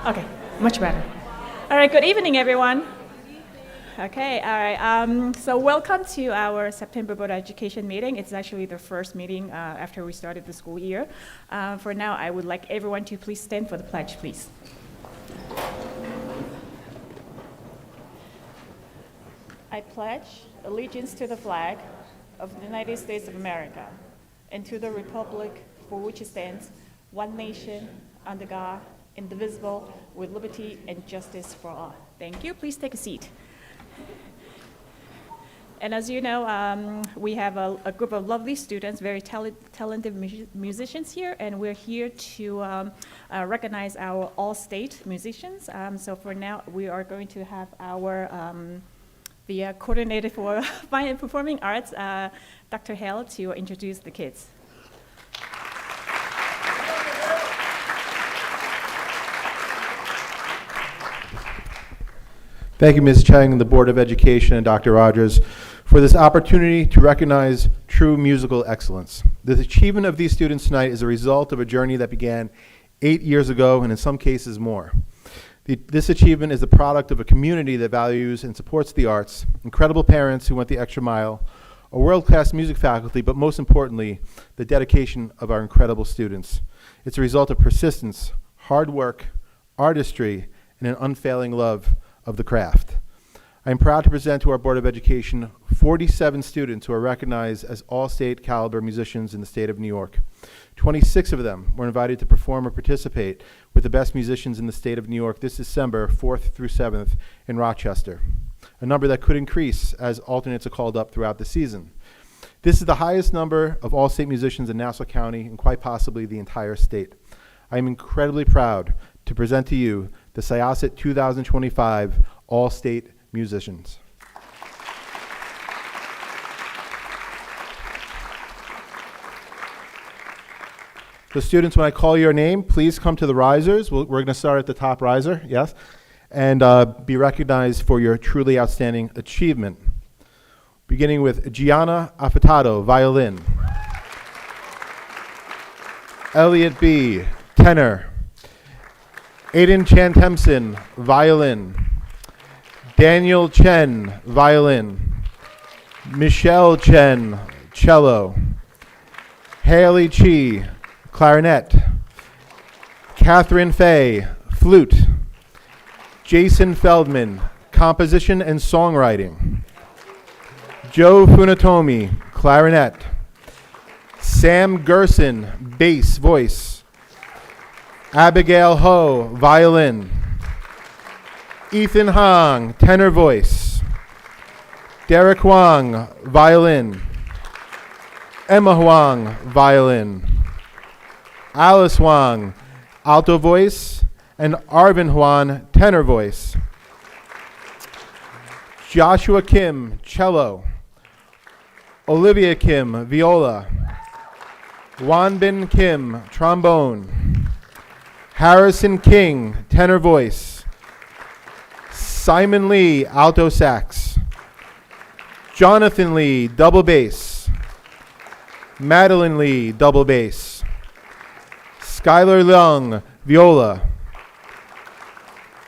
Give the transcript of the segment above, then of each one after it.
Okay, much better. All right, good evening, everyone. Okay, all right. So welcome to our September Board of Education meeting. It's actually the first meeting after we started the school year. For now, I would like everyone to please stand for the pledge, please. I pledge allegiance to the flag of the United States of America and to the republic for which it stands, one nation, under God, indivisible, with liberty and justice for all. Thank you. Please take a seat. And as you know, we have a group of lovely students, very talented musicians here, and we're here to recognize our all-state musicians. So for now, we are going to have our the coordinator for Fine and Performing Arts, Dr. Hale, to introduce the kids. Thank you, Ms. Cheng, and the Board of Education, and Dr. Rogers, for this opportunity to recognize true musical excellence. The achievement of these students tonight is a result of a journey that began 8 years ago, and in some cases more. This achievement is the product of a community that values and supports the arts, incredible parents who went the extra mile, a world-class music faculty, but most importantly, the dedication of our incredible students. It's a result of persistence, hard work, artistry, and an unfailing love of the craft. I am proud to present to our Board of Education 47 students who are recognized as all-state caliber musicians in the state of New York. 26 of them were invited to perform or participate with the best musicians in the state of New York this December 4th through 7th in Rochester, a number that could increase as alternates are called up throughout the season. This is the highest number of all-state musicians in Nassau County and quite possibly the entire state. I am incredibly proud to present to you the Syosset 2025 All-State Musicians. So students, when I call your name, please come to the risers. We're going to start at the top riser, yes, and be recognized for your truly outstanding achievement. Beginning with Gianna Affatato, violin. Elliot B., tenor. Aiden Chantemson, violin. Daniel Chen, violin. Michelle Chen, cello. Haley Chi, clarinet. Catherine Fay, flute. Jason Feldman, composition and songwriting. Joe Funatomi, clarinet. Sam Gerson, bass, voice. Abigail Ho, violin. Ethan Hong, tenor voice. Derek Wang, violin. Emma Huang, violin. Alice Huang, alto voice. And Arvin Huan, tenor voice. Joshua Kim, cello. Olivia Kim, viola. Wanbin Kim, trombone. Harrison King, tenor voice. Simon Lee, alto sax. Jonathan Lee, double bass. Madeline Lee, double bass. Skylar Leung, viola.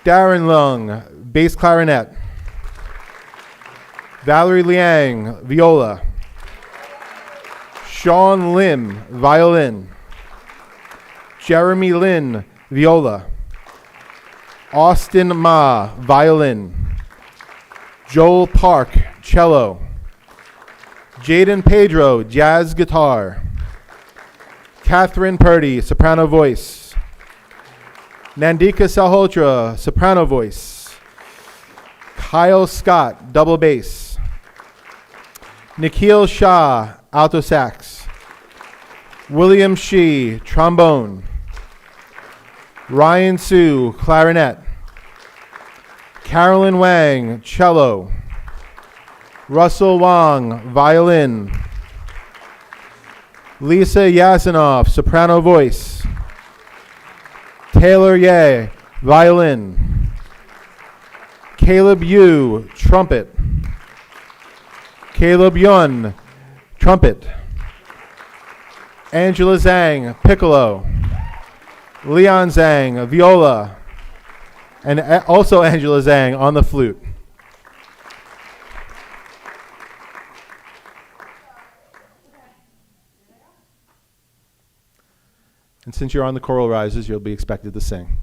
Darren Leung, bass clarinet. Valerie Liang, viola. Sean Lim, violin. Jeremy Lin, viola. Austin Ma, violin. Joel Park, cello. Jaden Pedro, jazz guitar. Catherine Purdy, soprano voice. Nandika Salhotra, soprano voice. Kyle Scott, double bass. Nikhil Shah, alto sax. William Shee, trombone. Ryan Sue, clarinet. Carolyn Wang, cello. Russell Wang, violin. Lisa Yasinov, soprano voice. Taylor Ye, violin. Caleb Yu, trumpet. Caleb Yun, trumpet. Angela Zhang, piccolo. Leon Zhang, viola. And also Angela Zhang on the flute. And since you're on the Choral Rises, you'll be expected to sing.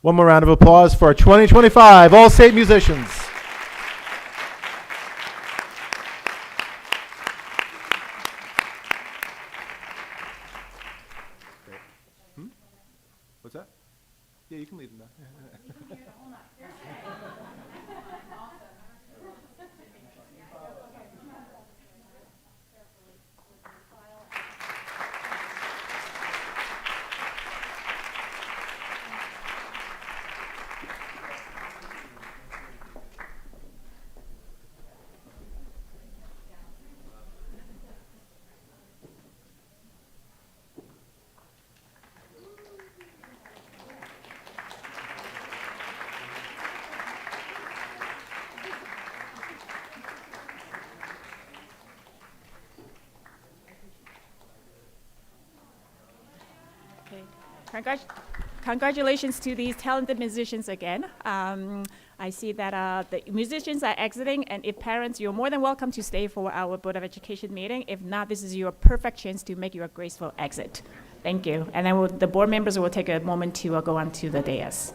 One more round of applause for our 2025 All-State musicians. What's that? Yeah, you can leave them now. Okay. Congratulations to these talented musicians again. I see that the musicians are exiting, and if parents, you're more than welcome to stay for our Board of Education meeting. If not, this is your perfect chance to make your graceful exit. Thank you. And then the board members will take a moment to go on to the dais.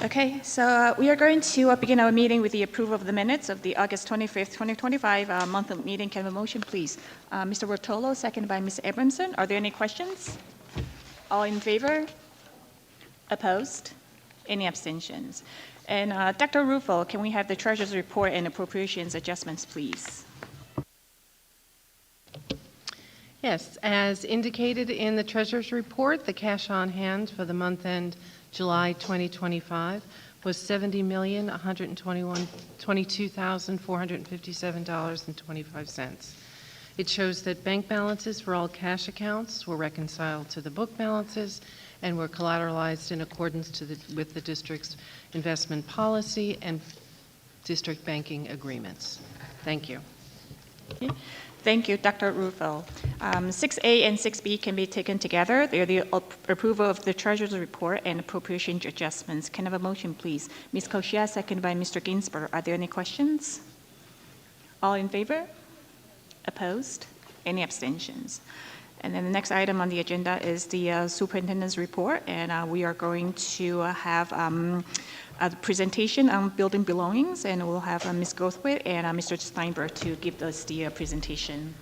Okay, so we are going to begin our meeting with the approval of the minutes of the August 25th, 2025 monthly meeting. Can I have a motion, please? Mr. Rotolo, seconded by Ms. Abramson. Are there any questions? All in favor? Opposed? Any abstentions? And Dr. Rufo, can we have the treasurer's report and appropriations adjustments, please? Yes, as indicated in the treasurer's report, the cash on hand for the month end July 2025 was $70,122,457.25. It shows that bank balances for all cash accounts were reconciled to the book balances and were collateralized in accordance with the district's investment policy and district banking agreements. Thank you. Okay. Thank you, Dr. Rufo. 6A and 6B can be taken together. They're the approval of the treasurer's report and appropriation adjustments. Can I have a motion, please? Ms. Koshia, seconded by Mr. Ginsberg. Are there any questions? All in favor? Opposed? Any abstentions? And then the next item on the agenda is the superintendent's report, and we are going to have a presentation on building belongings, and we'll have Ms. Gothwit and Mr. Steinberg to give us the presentation.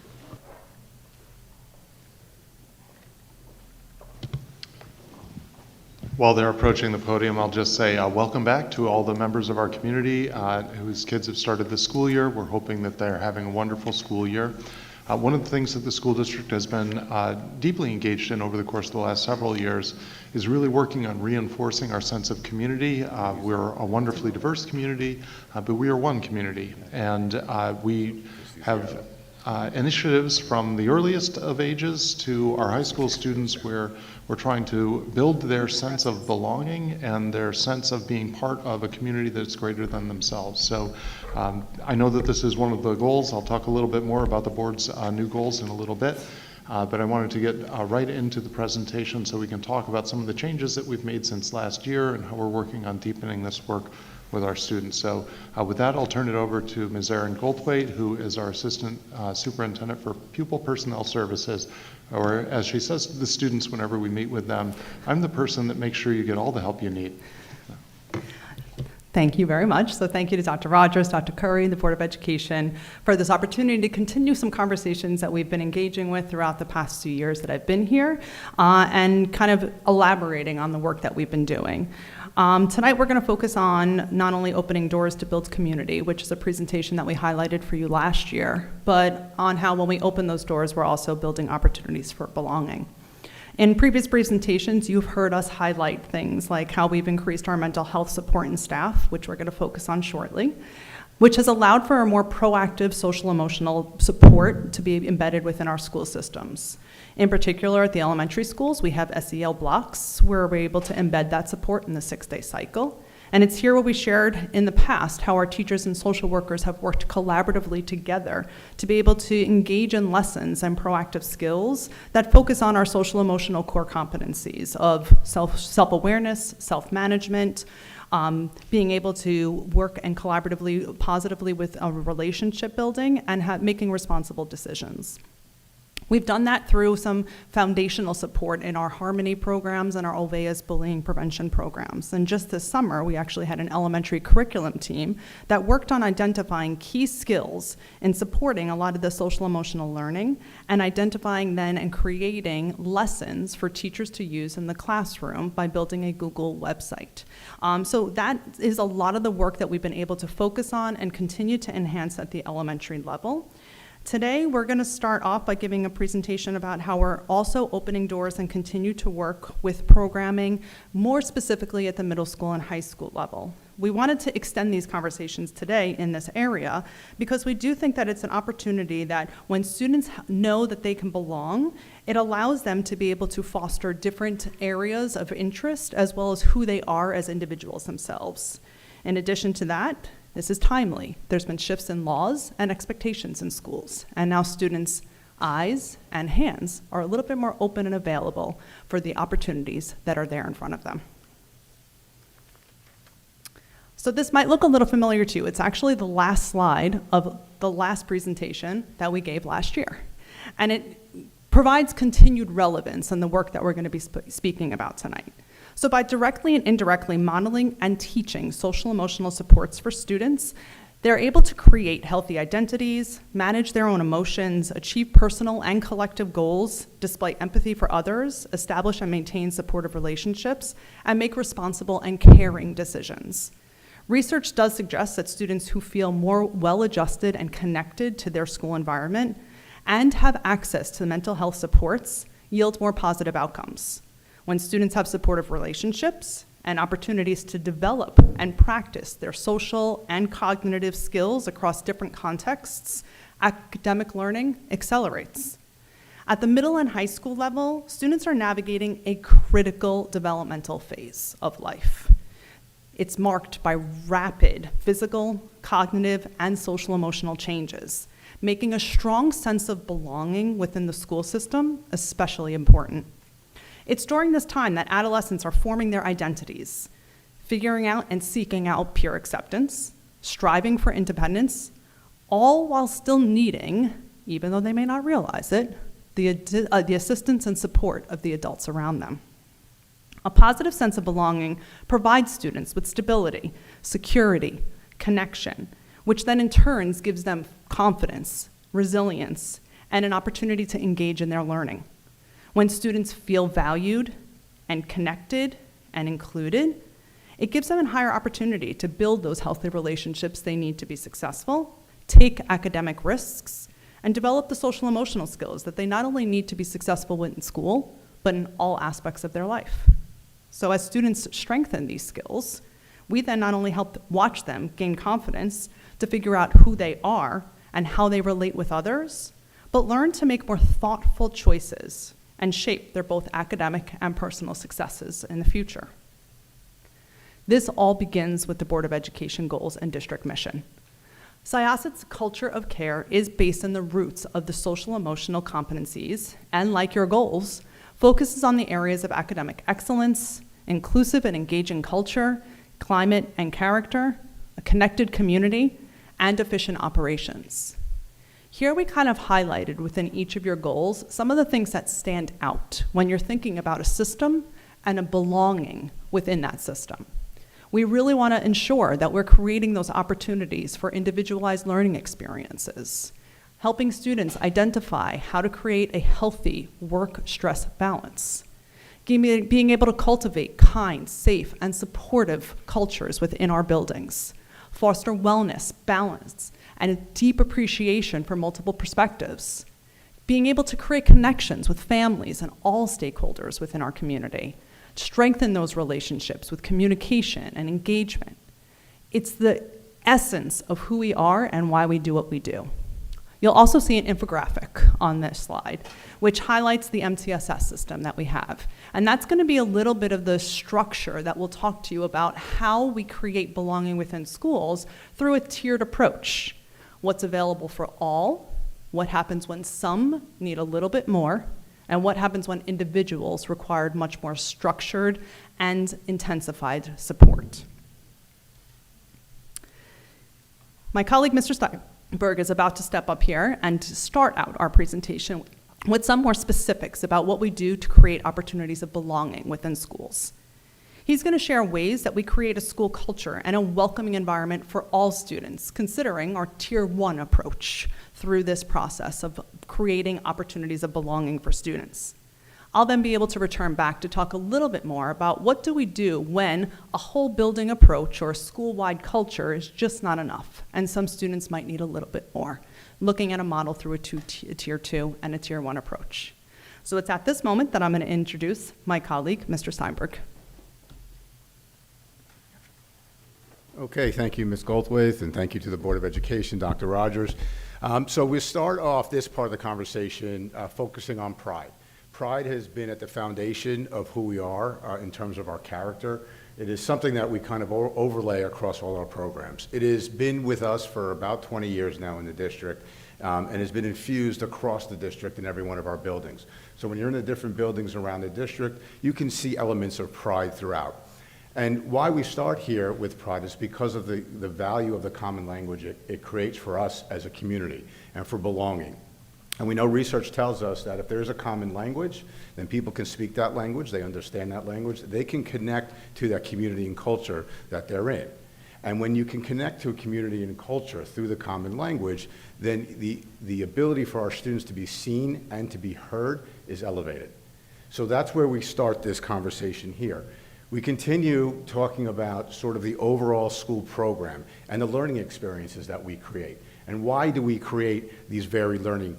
While they're approaching the podium, I'll just say welcome back to all the members of our community whose kids have started the school year. We're hoping that they're having a wonderful school year. One of the things that the school district has been deeply engaged in over the course of the last several years is really working on reinforcing our sense of community. We're a wonderfully diverse community, but we are one community. And we have initiatives from the earliest of ages to our high school students where we're trying to build their sense of belonging and their sense of being part of a community that's greater than themselves. So I know that this is one of the goals. I'll talk a little bit more about the board's new goals in a little bit. But I wanted to get right into the presentation so we can talk about some of the changes that we've made since last year and how we're working on deepening this work with our students. So with that, I'll turn it over to Ms. Erin Goldthwaite, who is our Assistant Superintendent for Pupil Personnel Services, or as she says to the students whenever we meet with them, I'm the person that makes sure you get all the help you need. Thank you very much. So thank you to Dr. Rogers, Dr. Curry, and the Board of Education for this opportunity to continue some conversations that we've been engaging with throughout the past 2 years that I've been here, and kind of elaborating on the work that we've been doing. Tonight we're going to focus on not only opening doors to build community, which is a presentation that we highlighted for you last year, but on how when we open those doors, we're also building opportunities for belonging. In previous presentations, you've heard us highlight things like how we've increased our mental health support and staff, which we're going to focus on shortly, which has allowed for a more proactive social emotional support to be embedded within our school systems. In particular, at the elementary schools, we have SEL blocks where we're able to embed that support in the 6-day cycle. And it's here where we shared in the past how our teachers and social workers have worked collaboratively together to be able to engage in lessons and proactive skills that focus on our social emotional core competencies of self-awareness, self-management, being able to work and collaboratively, positively with relationship building and making responsible decisions. We've done that through some foundational support in our Harmony programs and our Ovea's bullying prevention programs. And just this summer, we actually had an elementary curriculum team that worked on identifying key skills in supporting a lot of the social emotional learning and identifying then and creating lessons for teachers to use in the classroom by building a Google website. So that is a lot of the work that we've been able to focus on and continue to enhance at the elementary level. Today, we're going to start off by giving a presentation about how we're also opening doors and continue to work with programming, more specifically at the middle school and high school level. We wanted to extend these conversations today in this area because we do think that it's an opportunity that when students know that they can belong, it allows them to be able to foster different areas of interest as well as who they are as individuals themselves. In addition to that, this is timely. There's been shifts in laws and expectations in schools, and now students' eyes and hands are a little bit more open and available for the opportunities that are there in front of them. So this might look a little familiar to you. It's actually the last slide of the last presentation that we gave last year, and it provides continued relevance in the work that we're going to be speaking about tonight. So by directly and indirectly modeling and teaching social emotional supports for students, they're able to create healthy identities, manage their own emotions, achieve personal and collective goals, display empathy for others, establish and maintain supportive relationships, and make responsible and caring decisions. Research does suggest that students who feel more well-adjusted and connected to their school environment and have access to mental health supports yield more positive outcomes. When students have supportive relationships and opportunities to develop and practice their social and cognitive skills across different contexts, academic learning accelerates. At the middle and high school level, students are navigating a critical developmental phase of life. It's marked by rapid physical, cognitive, and social emotional changes, making a strong sense of belonging within the school system especially important. It's during this time that adolescents are forming their identities, figuring out and seeking out peer acceptance, striving for independence, all while still needing, even though they may not realize it, the assistance and support of the adults around them. A positive sense of belonging provides students with stability, security, connection, which then in turn gives them confidence, resilience, and an opportunity to engage in their learning. When students feel valued and connected and included, it gives them a higher opportunity to build those healthy relationships they need to be successful, take academic risks, and develop the social emotional skills that they not only need to be successful in school, but in all aspects of their life. So as students strengthen these skills, we then not only help watch them gain confidence to figure out who they are and how they relate with others, but learn to make more thoughtful choices and shape their both academic and personal successes in the future. This all begins with the Board of Education goals and district mission. Syosset's culture of care is based on the roots of the social emotional competencies, and like your goals, focuses on the areas of academic excellence, inclusive and engaging culture, climate and character, a connected community, and efficient operations. Here we kind of highlighted within each of your goals some of the things that stand out when you're thinking about a system and a belonging within that system. We really want to ensure that we're creating those opportunities for individualized learning experiences, helping students identify how to create a healthy work-stress balance, being able to cultivate kind, safe, and supportive cultures within our buildings, foster wellness, balance, and a deep appreciation for multiple perspectives, being able to create connections with families and all stakeholders within our community, strengthen those relationships with communication and engagement. It's the essence of who we are and why we do what we do. You'll also see an infographic on this slide, which highlights the MTSS system that we have. And that's going to be a little bit of the structure that we'll talk to you about how we create belonging within schools through a tiered approach. What's available for all, what happens when some need a little bit more, and what happens when individuals require much more structured and intensified support. My colleague, Mr. Steinberg, is about to step up here and start out our presentation with some more specifics about what we do to create opportunities of belonging within schools. He's going to share ways that we create a school culture and a welcoming environment for all students, considering our Tier 1 approach through this process of creating opportunities of belonging for students. I'll then be able to return back to talk a little bit more about what do we do when a whole building approach or a school-wide culture is just not enough, and some students might need a little bit more, looking at a model through a Tier 2 and a Tier 1 approach. So it's at this moment that I'm going to introduce my colleague, Mr. Steinberg. Okay, thank you, Ms. Goldthwait, and thank you to the Board of Education, Dr. Rogers. So we start off this part of the conversation focusing on pride. Pride has been at the foundation of who we are in terms of our character. It is something that we kind of overlay across all our programs. It has been with us for about 20 years now in the district and has been infused across the district in every one of our buildings. So when you're in the different buildings around the district, you can see elements of pride throughout. And why we start here with pride is because of the value of the common language it creates for us as a community and for belonging. And we know research tells us that if there's a common language, then people can speak that language, they understand that language, they can connect to that community and culture that they're in. And when you can connect to a community and culture through the common language, then the ability for our students to be seen and to be heard is elevated. So that's where we start this conversation here. We continue talking about sort of the overall school program and the learning experiences that we create. And why do we create these varied learning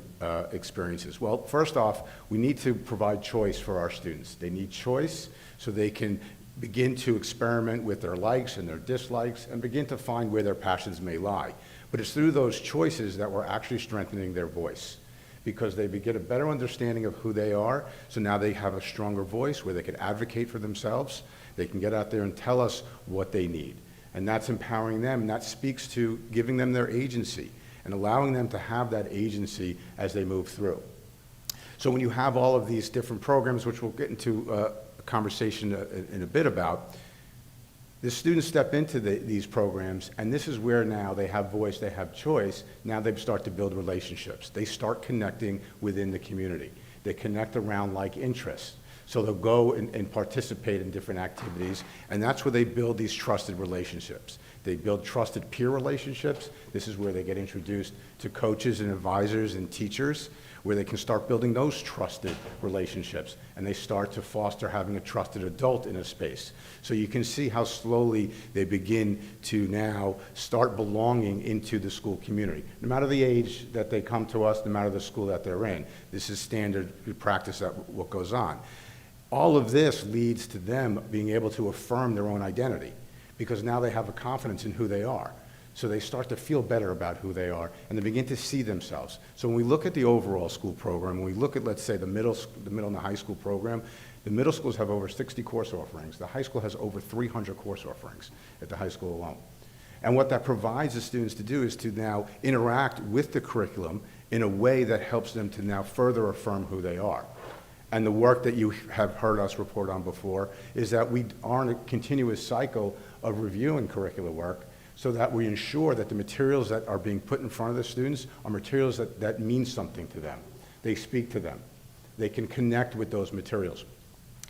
experiences? Well, first off, we need to provide choice for our students. They need choice so they can begin to experiment with their likes and their dislikes and begin to find where their passions may lie. But it's through those choices that we're actually strengthening their voice, because they get a better understanding of who they are, so now they have a stronger voice where they can advocate for themselves. They can get out there and tell us what they need. And that's empowering them, and that speaks to giving them their agency and allowing them to have that agency as they move through. So when you have all of these different programs, which we'll get into a conversation in a bit about, the students step into these programs, and this is where now they have voice, they have choice. Now they start to build relationships. They start connecting within the community. They connect around like interests. So they'll go and participate in different activities, and that's where they build these trusted relationships. They build trusted peer relationships. This is where they get introduced to coaches and advisors and teachers, where they can start building those trusted relationships, and they start to foster having a trusted adult in a space. So you can see how slowly they begin to now start belonging into the school community. No matter the age that they come to us, no matter the school that they're in, this is standard practice that what goes on. All of this leads to them being able to affirm their own identity, because now they have a confidence in who they are. So they start to feel better about who they are, and they begin to see themselves. So when we look at the overall school program, when we look at, let's say, the middle and the high school program, the middle schools have over 60 course offerings. The high school has over 300 course offerings at the high school alone. And what that provides the students to do is to now interact with the curriculum in a way that helps them to now further affirm who they are. And the work that you have heard us report on before is that we are in a continuous cycle of reviewing curricular work, so that we ensure that the materials that are being put in front of the students are materials that mean something to them. They speak to them. They can connect with those materials.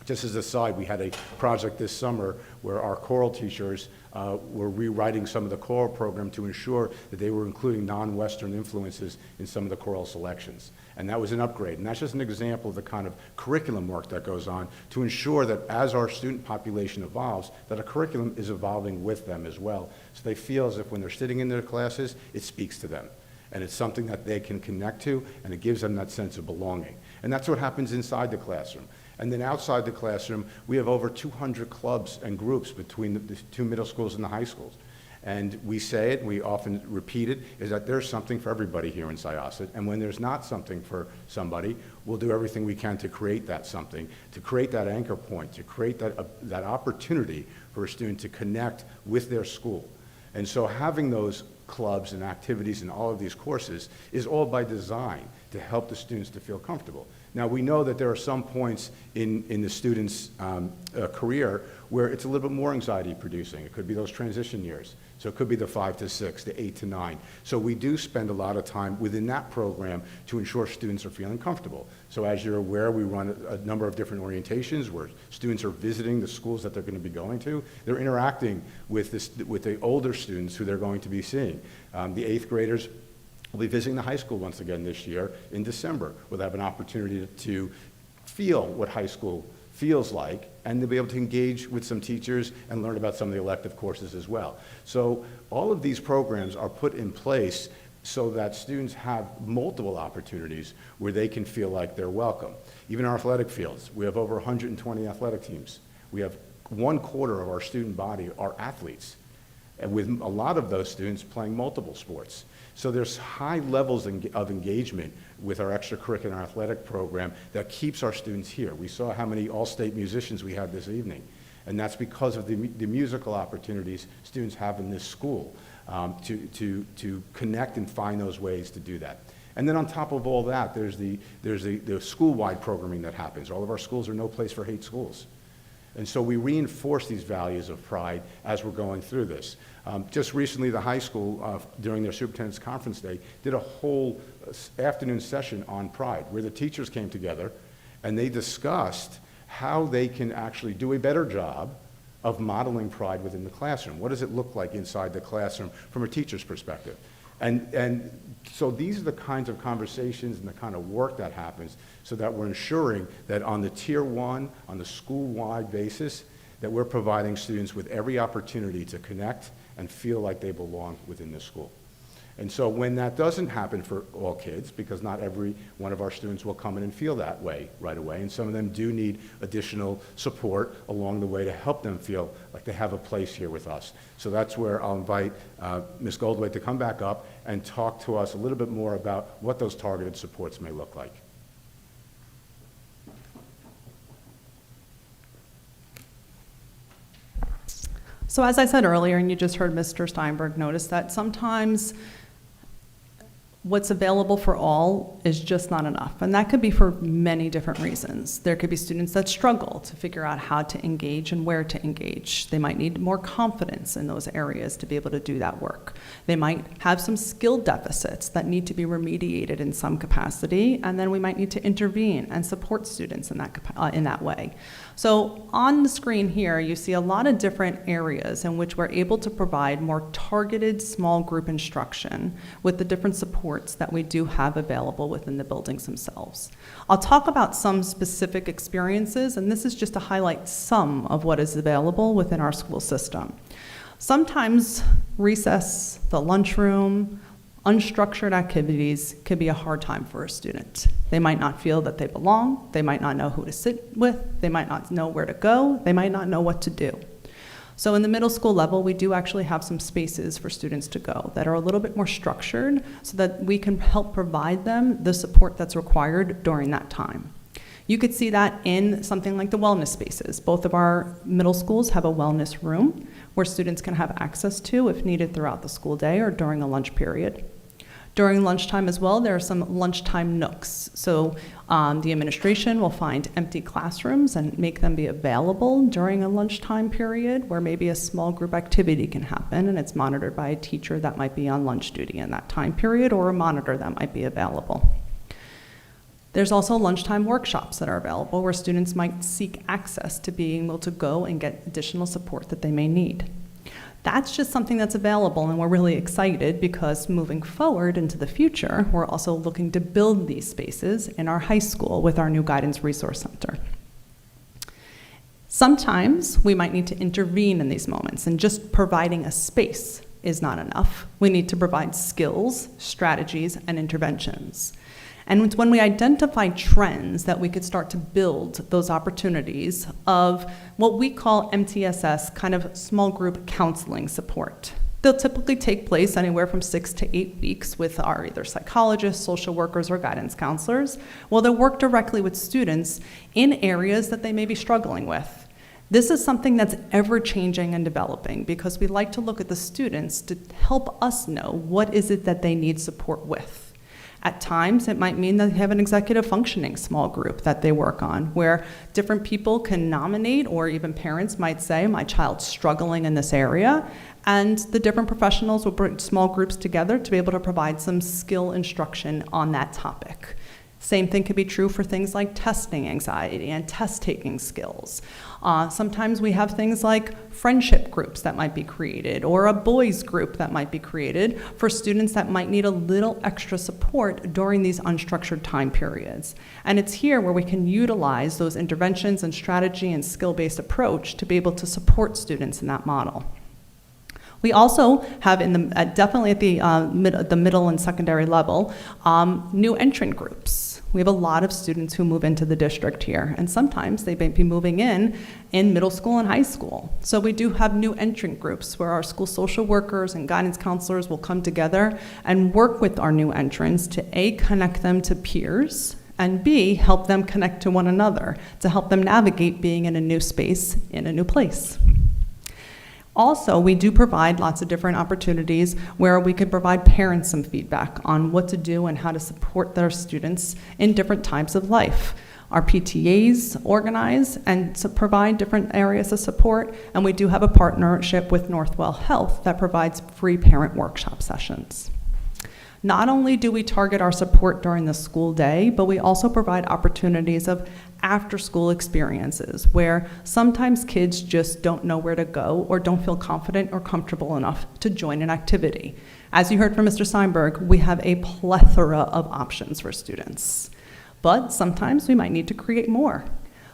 Just as a side, we had a project this summer where our choral teachers were rewriting some of the choral program to ensure that they were including non-Western influences in some of the choral selections. And that was an upgrade. And that's just an example of the kind of curriculum work that goes on to ensure that as our student population evolves, that a curriculum is evolving with them as well. So they feel as if when they're sitting in their classes, it speaks to them. And it's something that they can connect to, and it gives them that sense of belonging. And that's what happens inside the classroom. And then outside the classroom, we have over 200 clubs and groups between the two middle schools and the high schools. And we say it, we often repeat it, is that there's something for everybody here in Syosset. And when there's not something for somebody, we'll do everything we can to create that something, to create that anchor point, to create that opportunity for a student to connect with their school. And so having those clubs and activities in all of these courses is all by design to help the students to feel comfortable. Now, we know that there are some points in the student's career where it's a little bit more anxiety producing. It could be those transition years. So it could be the 5 to 6, the 8 to 9. So we do spend a lot of time within that program to ensure students are feeling comfortable. So as you're aware, we run a number of different orientations where students are visiting the schools that they're going to be going to. They're interacting with the older students who they're going to be seeing. The 8th graders will be visiting the high school once again this year in December. We'll have an opportunity to feel what high school feels like, and to be able to engage with some teachers and learn about some of the elective courses as well. So all of these programs are put in place so that students have multiple opportunities where they can feel like they're welcome. Even our athletic fields, we have over 120 athletic teams. We have 1/4 of our student body are athletes, and with a lot of those students playing multiple sports. So there's high levels of engagement with our extracurricular athletic program that keeps our students here. We saw how many all-state musicians we had this evening, and that's because of the musical opportunities students have in this school to connect and find those ways to do that. And then on top of all that, there's the school-wide programming that happens. All of our schools are no place for hate schools. And so we reinforce these values of pride as we're going through this. Just recently, the high school, during their superintendent's conference day, did a whole afternoon session on pride, where the teachers came together and they discussed how they can actually do a better job of modeling pride within the classroom. What does it look like inside the classroom from a teacher's perspective? And so these are the kinds of conversations and the kind of work that happens so that we're ensuring that on the Tier 1, on the school-wide basis, that we're providing students with every opportunity to connect and feel like they belong within the school. And so when that doesn't happen for all kids, because not every one of our students will come in and feel that way right away, and some of them do need additional support along the way to help them feel like they have a place here with us. So that's where I'll invite Ms. Goldthwait to come back up and talk to us a little bit more about what those targeted supports may look like. So as I said earlier, and you just heard Mr. Steinberg notice that sometimes what's available for all is just not enough. And that could be for many different reasons. There could be students that struggle to figure out how to engage and where to engage. They might need more confidence in those areas to be able to do that work. They might have some skill deficits that need to be remediated in some capacity, and then we might need to intervene and support students in that way. So on the screen here, you see a lot of different areas in which we're able to provide more targeted small group instruction with the different supports that we do have available within the buildings themselves. I'll talk about some specific experiences, and this is just to highlight some of what is available within our school system. Sometimes recess, the lunchroom, unstructured activities can be a hard time for a student. They might not feel that they belong, they might not know who to sit with, they might not know where to go, they might not know what to do. So in the middle school level, we do actually have some spaces for students to go that are a little bit more structured so that we can help provide them the support that's required during that time. You could see that in something like the wellness spaces. Both of our middle schools have a wellness room where students can have access to if needed throughout the school day or during a lunch period. During lunchtime as well, there are some lunchtime nooks. So the administration will find empty classrooms and make them be available during a lunchtime period where maybe a small group activity can happen, and it's monitored by a teacher that might be on lunch duty in that time period or a monitor that might be available. There's also lunchtime workshops that are available where students might seek access to being able to go and get additional support that they may need. That's just something that's available, and we're really excited because moving forward into the future, we're also looking to build these spaces in our high school with our new Guidance Resource Center. Sometimes we might need to intervene in these moments, and just providing a space is not enough. We need to provide skills, strategies, and interventions. And it's when we identify trends that we could start to build those opportunities of what we call MTSS, kind of small group counseling support. They'll typically take place anywhere from 6 to 8 weeks with our either psychologists, social workers, or guidance counselors. Well, they'll work directly with students in areas that they may be struggling with. This is something that's ever changing and developing because we like to look at the students to help us know what is it that they need support with. At times, it might mean that they have an executive functioning small group that they work on, where different people can nominate, or even parents might say, my child's struggling in this area, and the different professionals will bring small groups together to be able to provide some skill instruction on that topic. Same thing could be true for things like testing anxiety and test-taking skills. Sometimes we have things like friendship groups that might be created, or a boys group that might be created for students that might need a little extra support during these unstructured time periods. And it's here where we can utilize those interventions and strategy and skill-based approach to be able to support students in that model. We also have, definitely at the middle and secondary level, new entrant groups. We have a lot of students who move into the district here, and sometimes they may be moving in middle school and high school. So we do have new entrant groups where our school social workers and guidance counselors will come together and work with our new entrants to A, connect them to peers, and B, help them connect to one another to help them navigate being in a new space in a new place. Also, we do provide lots of different opportunities where we could provide parents some feedback on what to do and how to support their students in different times of life. Our PTAs organize and provide different areas of support, and we do have a partnership with Northwell Health that provides free parent workshop sessions. Not only do we target our support during the school day, but we also provide opportunities of after-school experiences where sometimes kids just don't know where to go or don't feel confident or comfortable enough to join an activity. As you heard from Mr. Steinberg, we have a plethora of options for students, but sometimes we might need to create more.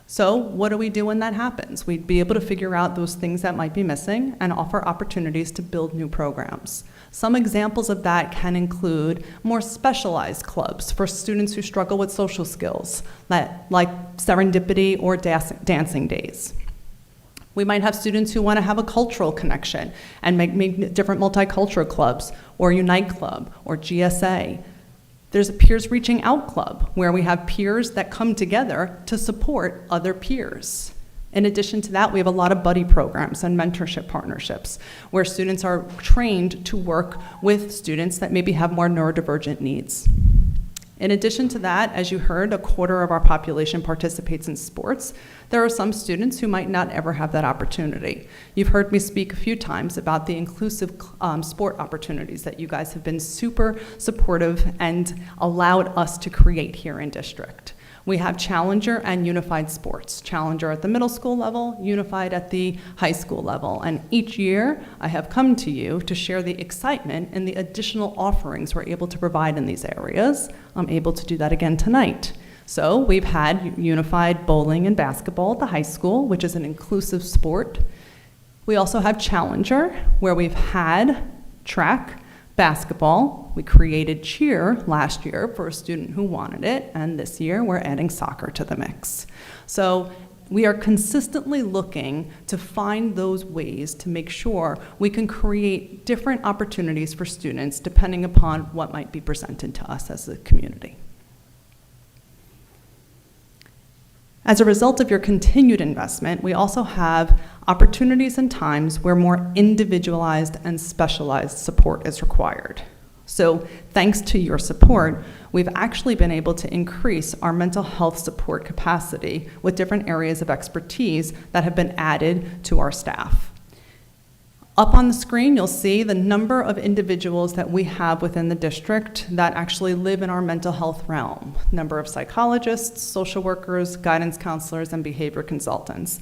So what do we do when that happens? We'd be able to figure out those things that might be missing and offer opportunities to build new programs. Some examples of that can include more specialized clubs for students who struggle with social skills, like serendipity or dancing days. We might have students who want to have a cultural connection and make different multicultural clubs, or Unite Club, or GSA. There's a Peers Reaching Out Club, where we have peers that come together to support other peers In addition to that, we have a lot of buddy programs and mentorship partnerships where students are trained to work with students that maybe have more neurodivergent needs. In addition to that, as you heard, a quarter of our population participates in sports. There are some students who might not ever have that opportunity. You've heard me speak a few times about the inclusive sport opportunities that you guys have been super supportive and allowed us to create here in district. We have Challenger and Unified Sports. Challenger at the middle school level, Unified at the high school level. And each year, I have come to you to share the excitement and the additional offerings we're able to provide in these areas. I'm able to do that again tonight. So we've had Unified bowling and basketball at the high school, which is an inclusive sport. We also have Challenger, where we've had track, basketball. We created cheer last year for a student who wanted it, and this year we're adding soccer to the mix. So we are consistently looking to find those ways to make sure we can create different opportunities for students depending upon what might be presented to us as a community. As a result of your continued investment, we also have opportunities and times where more individualized and specialized support is required. So thanks to your support, we've actually been able to increase our mental health support capacity with different areas of expertise that have been added to our staff. Up on the screen, you'll see the number of individuals that we have within the district that actually live in our mental health realm. Number of psychologists, social workers, guidance counselors, and behavior consultants.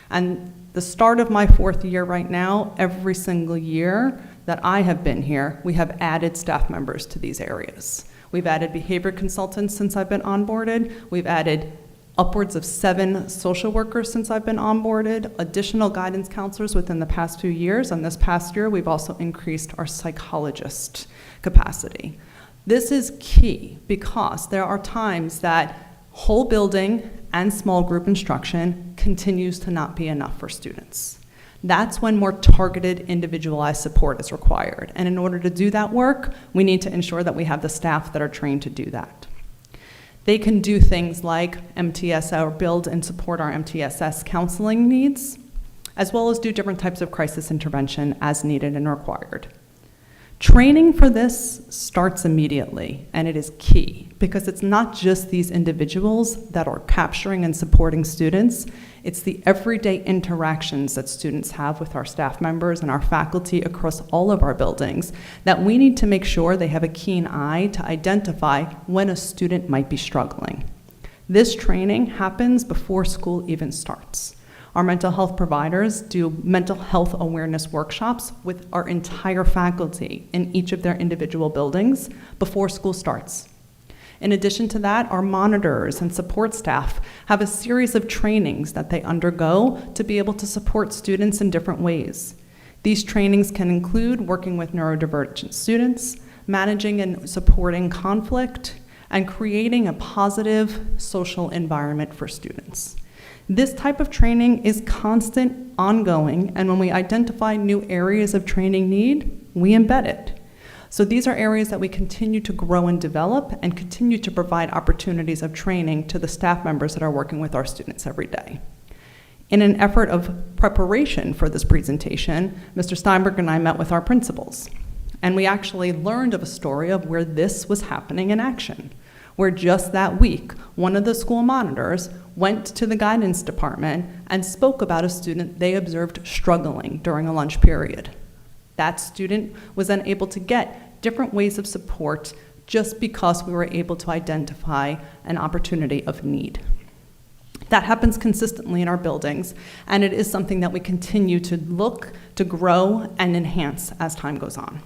And the start of my 4th year right now, every single year that I have been here, we have added staff members to these areas. We've added behavior consultants since I've been onboarded. We've added upwards of 7 social workers since I've been onboarded, additional guidance counselors within the past few years, and this past year we've also increased our psychologist capacity. This is key because there are times that whole building and small group instruction continues to not be enough for students. That's when more targeted, individualized support is required. And in order to do that work, we need to ensure that we have the staff that are trained to do that. They can do things like MTSS or build and support our MTSS counseling needs, as well as do different types of crisis intervention as needed and required. Training for this starts immediately, and it is key because it's not just these individuals that are capturing and supporting students, it's the everyday interactions that students have with our staff members and our faculty across all of our buildings that we need to make sure they have a keen eye to identify when a student might be struggling. This training happens before school even starts. Our mental health providers do mental health awareness workshops with our entire faculty in each of their individual buildings before school starts. In addition to that, our monitors and support staff have a series of trainings that they undergo to be able to support students in different ways. These trainings can include working with neurodivergent students, managing and supporting conflict, and creating a positive social environment for students. This type of training is constant, ongoing, and when we identify new areas of training need, we embed it. So these are areas that we continue to grow and develop and continue to provide opportunities of training to the staff members that are working with our students every day. In an effort of preparation for this presentation, Mr. Steinberg and I met with our principals, and we actually learned of a story of where this was happening in action, where just that week, one of the school monitors went to the guidance department and spoke about a student they observed struggling during a lunch period. That student was then able to get different ways of support just because we were able to identify an opportunity of need. That happens consistently in our buildings, and it is something that we continue to look to grow and enhance as time goes on.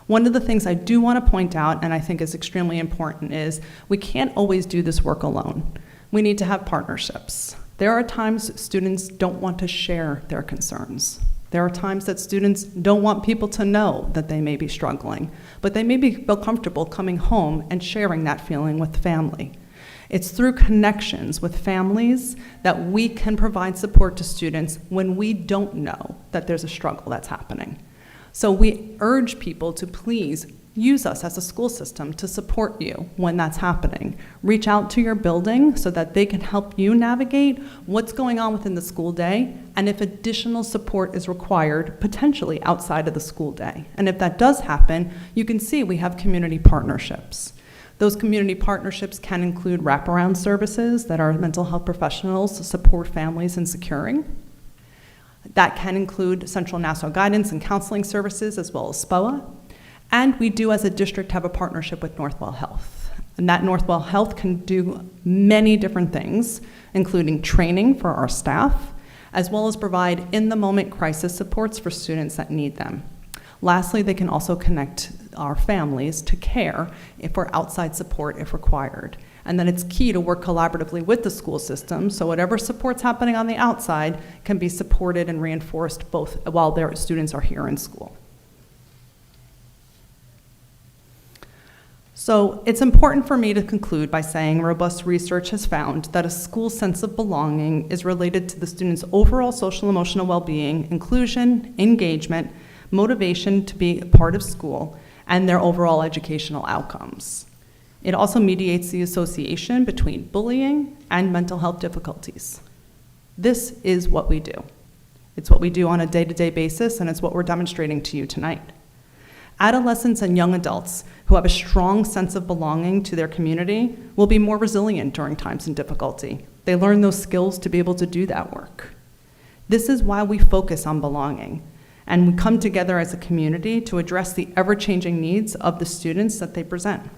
One of the things I do want to point out, and I think is extremely important, is we can't always do this work alone. We need to have partnerships. There are times students don't want to share their concerns. There are times that students don't want people to know that they may be struggling, but they maybe feel comfortable coming home and sharing that feeling with family. It's through connections with families that we can provide support to students when we don't know that there's a struggle that's happening. So we urge people to please use us as a school system to support you when that's happening. Reach out to your building so that they can help you navigate what's going on within the school day, and if additional support is required, potentially outside of the school day. And if that does happen, you can see we have community partnerships. Those community partnerships can include wraparound services that our mental health professionals support families in securing. That can include Central Nassau Guidance and Counseling Services, as well as SPOA. And we do, as a district, have a partnership with Northwell Health. And that Northwell Health can do many different things, including training for our staff, as well as provide in-the-moment crisis supports for students that need them. Lastly, they can also connect our families to care for outside support if required. And then it's key to work collaboratively with the school system, so whatever support's happening on the outside can be supported and reinforced both while their students are here in school. So it's important for me to conclude by saying robust research has found that a school's sense of belonging is related to the student's overall social emotional well-being, inclusion, engagement, motivation to be a part of school, and their overall educational outcomes. It also mediates the association between bullying and mental health difficulties. This is what we do. It's what we do on a day-to-day basis, and it's what we're demonstrating to you tonight. Adolescents and young adults who have a strong sense of belonging to their community will be more resilient during times of difficulty. They learn those skills to be able to do that work. This is why we focus on belonging, and we come together as a community to address the ever-changing needs of the students that they present.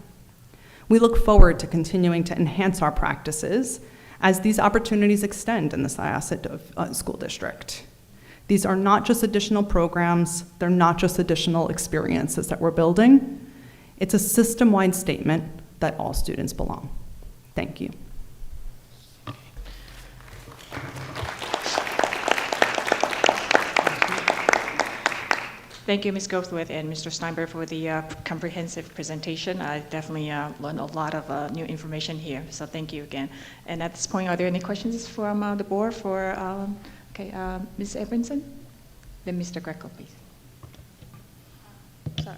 We look forward to continuing to enhance our practices as these opportunities extend in the Syosset School District. These are not just additional programs, they're not just additional experiences that we're building. It's a system-wide statement that all students belong. Thank you. Thank you, Ms. Goldthwait and Mr. Steinberg, for the comprehensive presentation. I definitely learned a lot of new information here, so thank you again. And at this point, are there any questions from the board for Ms. Abramson? Then Mr. Greco, please. Sorry.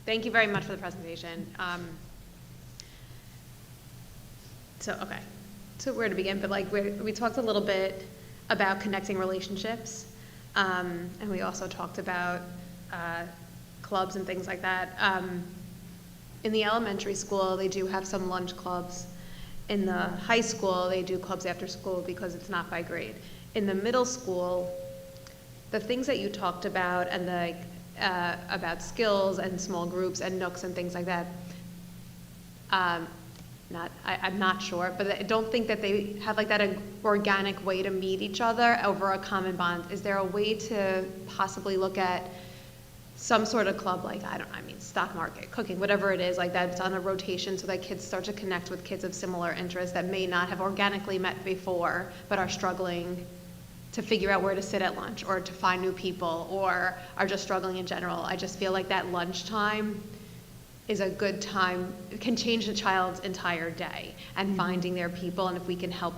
Thank you very much for the presentation. So where to begin? But like we talked a little bit about connecting relationships, and we also talked about clubs and things like that. In the elementary school, they do have some lunch clubs. In the high school, they do clubs after school because it's not by grade. In the middle school, the things that you talked about and the about skills and small groups and nooks and things like that, I'm not sure, but I don't think that they have like that organic way to meet each other over a common bond. Is there a way to possibly look at some sort of club, like, stock market, cooking, whatever it is, like that, it's on a rotation so that kids start to connect with kids of similar interests that may not have organically met before, but are struggling to figure out where to sit at lunch or to find new people or are just struggling in general. I just feel like that lunchtime is a good time. It can change the child's entire day and finding their people, and if we can help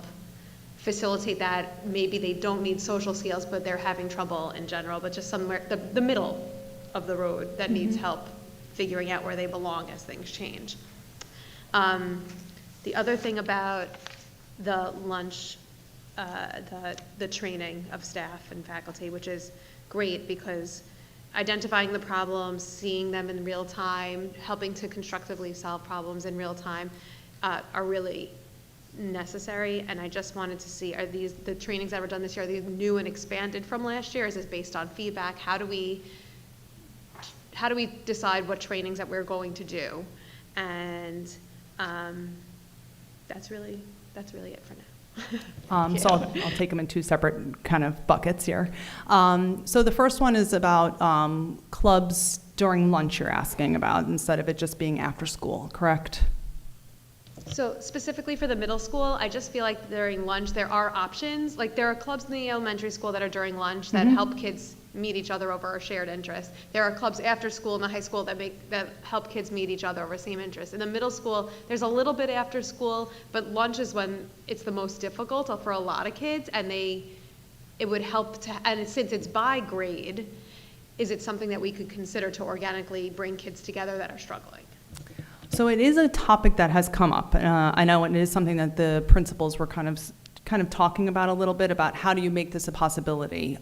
facilitate that, maybe they don't need social skills, but they're having trouble in general, but just somewhere, the middle of the road that needs help figuring out where they belong as things change. The other thing about the lunch, the training of staff and faculty, which is great because identifying the problems, seeing them in real time, helping to constructively solve problems in real time are really necessary. And I just wanted to see, are these, the trainings that were done this year, are these new and expanded from last year? Is this based on feedback? How do we decide what trainings that we're going to do? And that's really it for now. So I'll take them in two separate kind of buckets here. So the first one is about clubs during lunch you're asking about, instead of it just being after school, correct? So specifically for the middle school, I just feel like during lunch there are options. Like there are clubs in the elementary school that are during lunch that help kids meet each other over a shared interest. There are clubs after school in the high school that help kids meet each other over the same interest. In the middle school, there's a little bit after school, but lunch is when it's the most difficult for a lot of kids, and they it would help to, and since it's by grade, is it something that we could consider to organically bring kids together that are struggling? So it is a topic that has come up. I know it is something that the principals were kind of talking about a little bit, about how do you make this a possibility.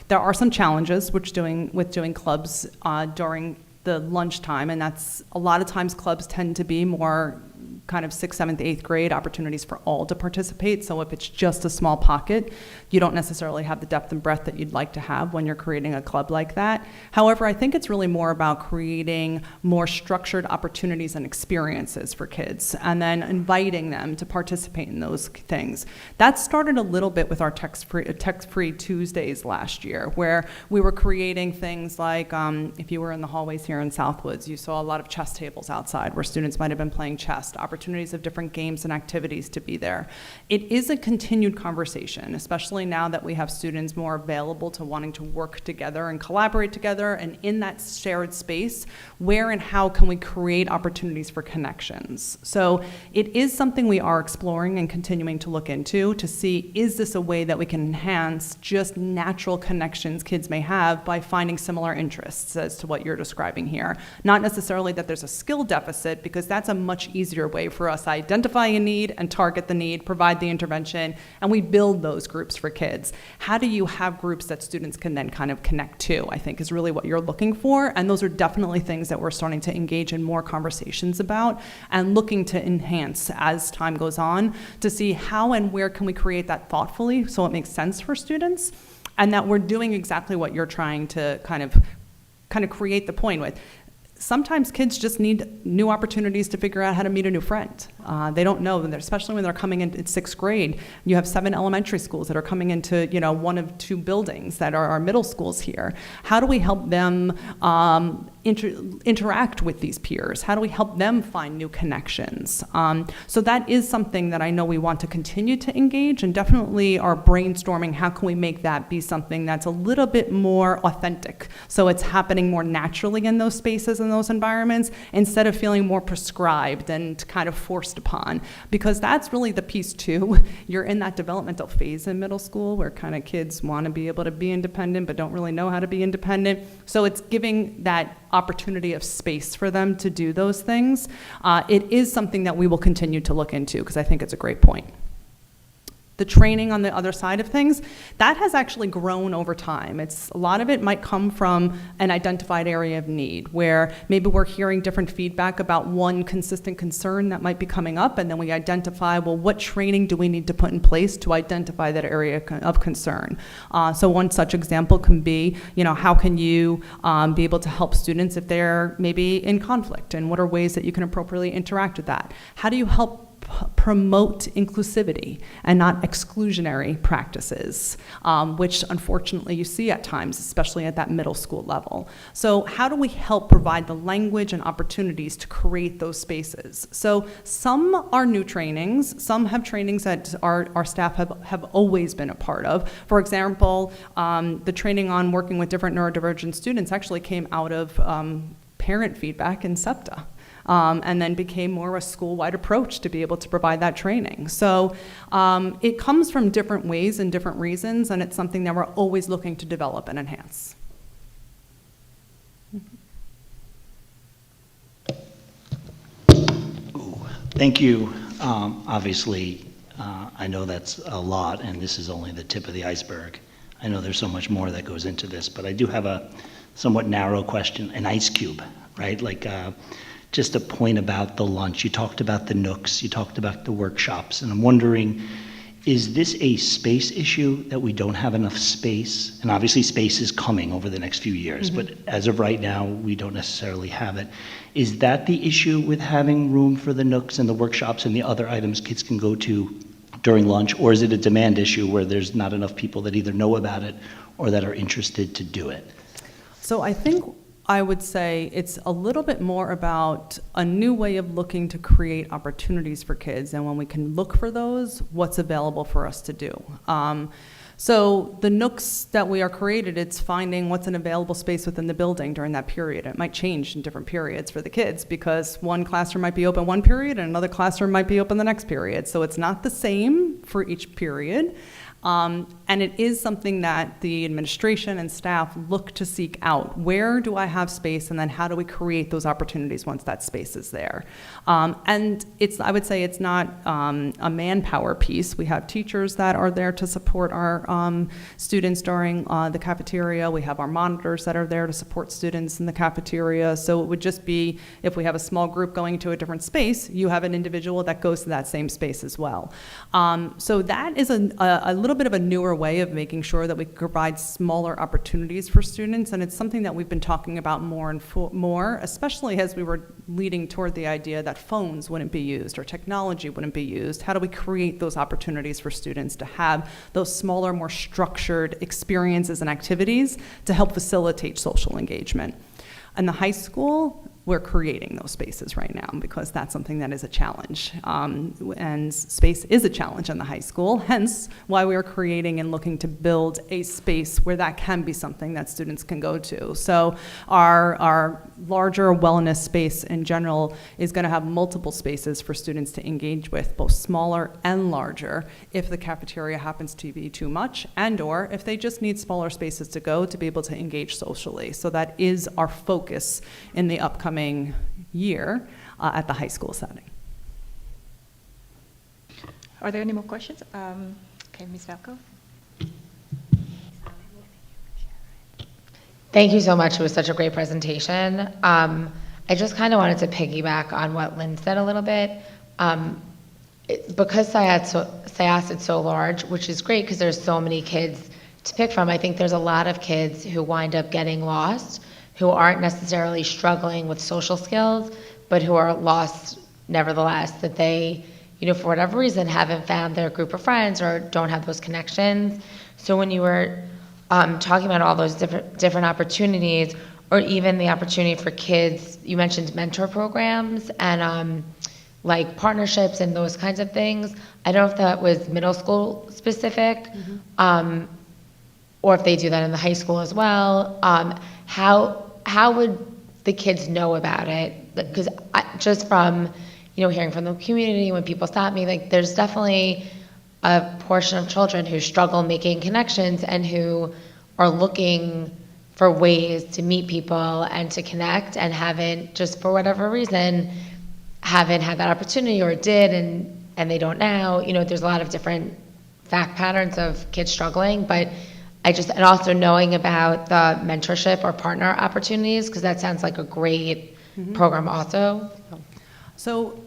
There are some challenges with doing clubs during the lunchtime, and that's a lot of times clubs tend to be more kind of 6th, 7th, 8th grade opportunities for all to participate. So if it's just a small pocket, you don't necessarily have the depth and breadth that you'd like to have when you're creating a club like that. However, I think it's really more about creating more structured opportunities and experiences for kids, and then inviting them to participate in those things. That started a little bit with our text-free Tuesdays last year, where we were creating things like, if you were in the hallways here in Southwoods, you saw a lot of chess tables outside where students might have been playing chess, opportunities of different games and activities to be there. It is a continued conversation, especially now that we have students more available to wanting to work together and collaborate together, and in that shared space, where and how can we create opportunities for connections? So it is something we are exploring and continuing to look into to see, is this a way that we can enhance just natural connections kids may have by finding similar interests as to what you're describing here. Not necessarily that there's a skill deficit, because that's a much easier way for us to identify a need and target the need, provide the intervention, and we build those groups for kids. How do you have groups that students can then kind of connect to, I think is really what you're looking for, and those are definitely things that we're starting to engage in more conversations about and looking to enhance as time goes on, to see how and where can we create that thoughtfully so it makes sense for students, and that we're doing exactly what you're trying to kind of create the point with. Sometimes kids just need new opportunities to figure out how to meet a new friend. They don't know, especially when they're coming in 6th grade. You have 7 elementary schools that are coming into, one of 2 buildings that are our middle schools here. How do we help them interact with these peers? How do we help them find new connections? So that is something that I know we want to continue to engage, and definitely are brainstorming how can we make that be something that's a little bit more authentic, so it's happening more naturally in those spaces, in those environments, instead of feeling more prescribed and kind of forced upon, because that's really the piece too. You're in that developmental phase in middle school where kind of kids want to be able to be independent but don't really know how to be independent, so it's giving that opportunity of space for them to do those things. It is something that we will continue to look into, because I think it's a great point. The training on the other side of things, that has actually grown over time. A lot of it might come from an identified area of need, where maybe we're hearing different feedback about one consistent concern that might be coming up, and then we identify, well, what training do we need to put in place to identify that area of concern? So one such example can be, how can you be able to help students if they're maybe in conflict, and what are ways that you can appropriately interact with that? How do you help promote inclusivity and not exclusionary practices, which unfortunately you see at times, especially at that middle school level. So how do we help provide the language and opportunities to create those spaces? So some are new trainings, some have trainings that our staff have always been a part of. For example, the training on working with different neurodivergent students actually came out of parent feedback in SEPTA. And then became more a school-wide approach to be able to provide that training. So it comes from different ways and different reasons, and it's something that we're always looking to develop and enhance. Thank you. Obviously, I know that's a lot, and this is only the tip of the iceberg. I know there's so much more that goes into this, but I do have a somewhat narrow question, an ice cube, right? Just a point about the lunch. You talked about the nooks, you talked about the workshops, and I'm wondering, is this a space issue that we don't have enough space? And obviously space is coming over the next few years, but as of right now, we don't necessarily have it. Is that the issue with having room for the nooks and the workshops and the other items kids can go to during lunch, or is it a demand issue where there's not enough people that either know about it or that are interested to do it? So I think I would say it's a little bit more about a new way of looking to create opportunities for kids, and when we can look for those, what's available for us to do. So the nooks that we are created, it's finding what's an available space within the building during that period. It might change in different periods for the kids, because one classroom might be open one period and another classroom might be open the next period. So it's not the same for each period. And it is something that the administration and staff look to seek out. Where do I have space, and then how do we create those opportunities once that space is there? And I would say it's not a manpower piece. We have teachers that are there to support our students during the cafeteria. We have our monitors that are there to support students in the cafeteria. So it would just be, if we have a small group going to a different space, you have an individual that goes to that same space as well. So that is a little bit of a newer way of making sure that we provide smaller opportunities for students, and it's something that we've been talking about more and more, especially as we were leading toward the idea that phones wouldn't be used or technology wouldn't be used. How do we create those opportunities for students to have those smaller, more structured experiences and activities to help facilitate social engagement? In the high school, we're creating those spaces right now because that's something that is a challenge. And space is a challenge in the high school, hence why we are creating and looking to build a space where that can be something that students can go to. So our larger wellness space in general is going to have multiple spaces for students to engage with, both smaller and larger, if the cafeteria happens to be too much, and or if they just need smaller spaces to go to be able to engage socially. So that is our focus in the upcoming year at the high school setting. Are there any more questions? Okay, Ms. Falco. Thank you so much. It was such a great presentation. I just kind of wanted to piggyback on what Lynn said a little bit. Because SIAS is so large, which is great because there's so many kids to pick from, I think there's a lot of kids who wind up getting lost, who aren't necessarily struggling with social skills, but who are lost nevertheless, that they, for whatever reason, haven't found their group of friends or don't have those connections. So when you were talking about all those different opportunities, or even the opportunity for kids, you mentioned mentor programs and like partnerships and those kinds of things. I don't know if that was middle school specific, or if they do that in the high school as well. How would the kids know about it? Because just from, hearing from the community, when people stop me, like there's definitely a portion of children who struggle making connections and who are looking for ways to meet people and to connect and haven't, just for whatever reason, haven't had that opportunity, or did and they don't now. There's a lot of different fact patterns of kids struggling, but and also knowing about the mentorship or partner opportunities, because that sounds like a great program also. So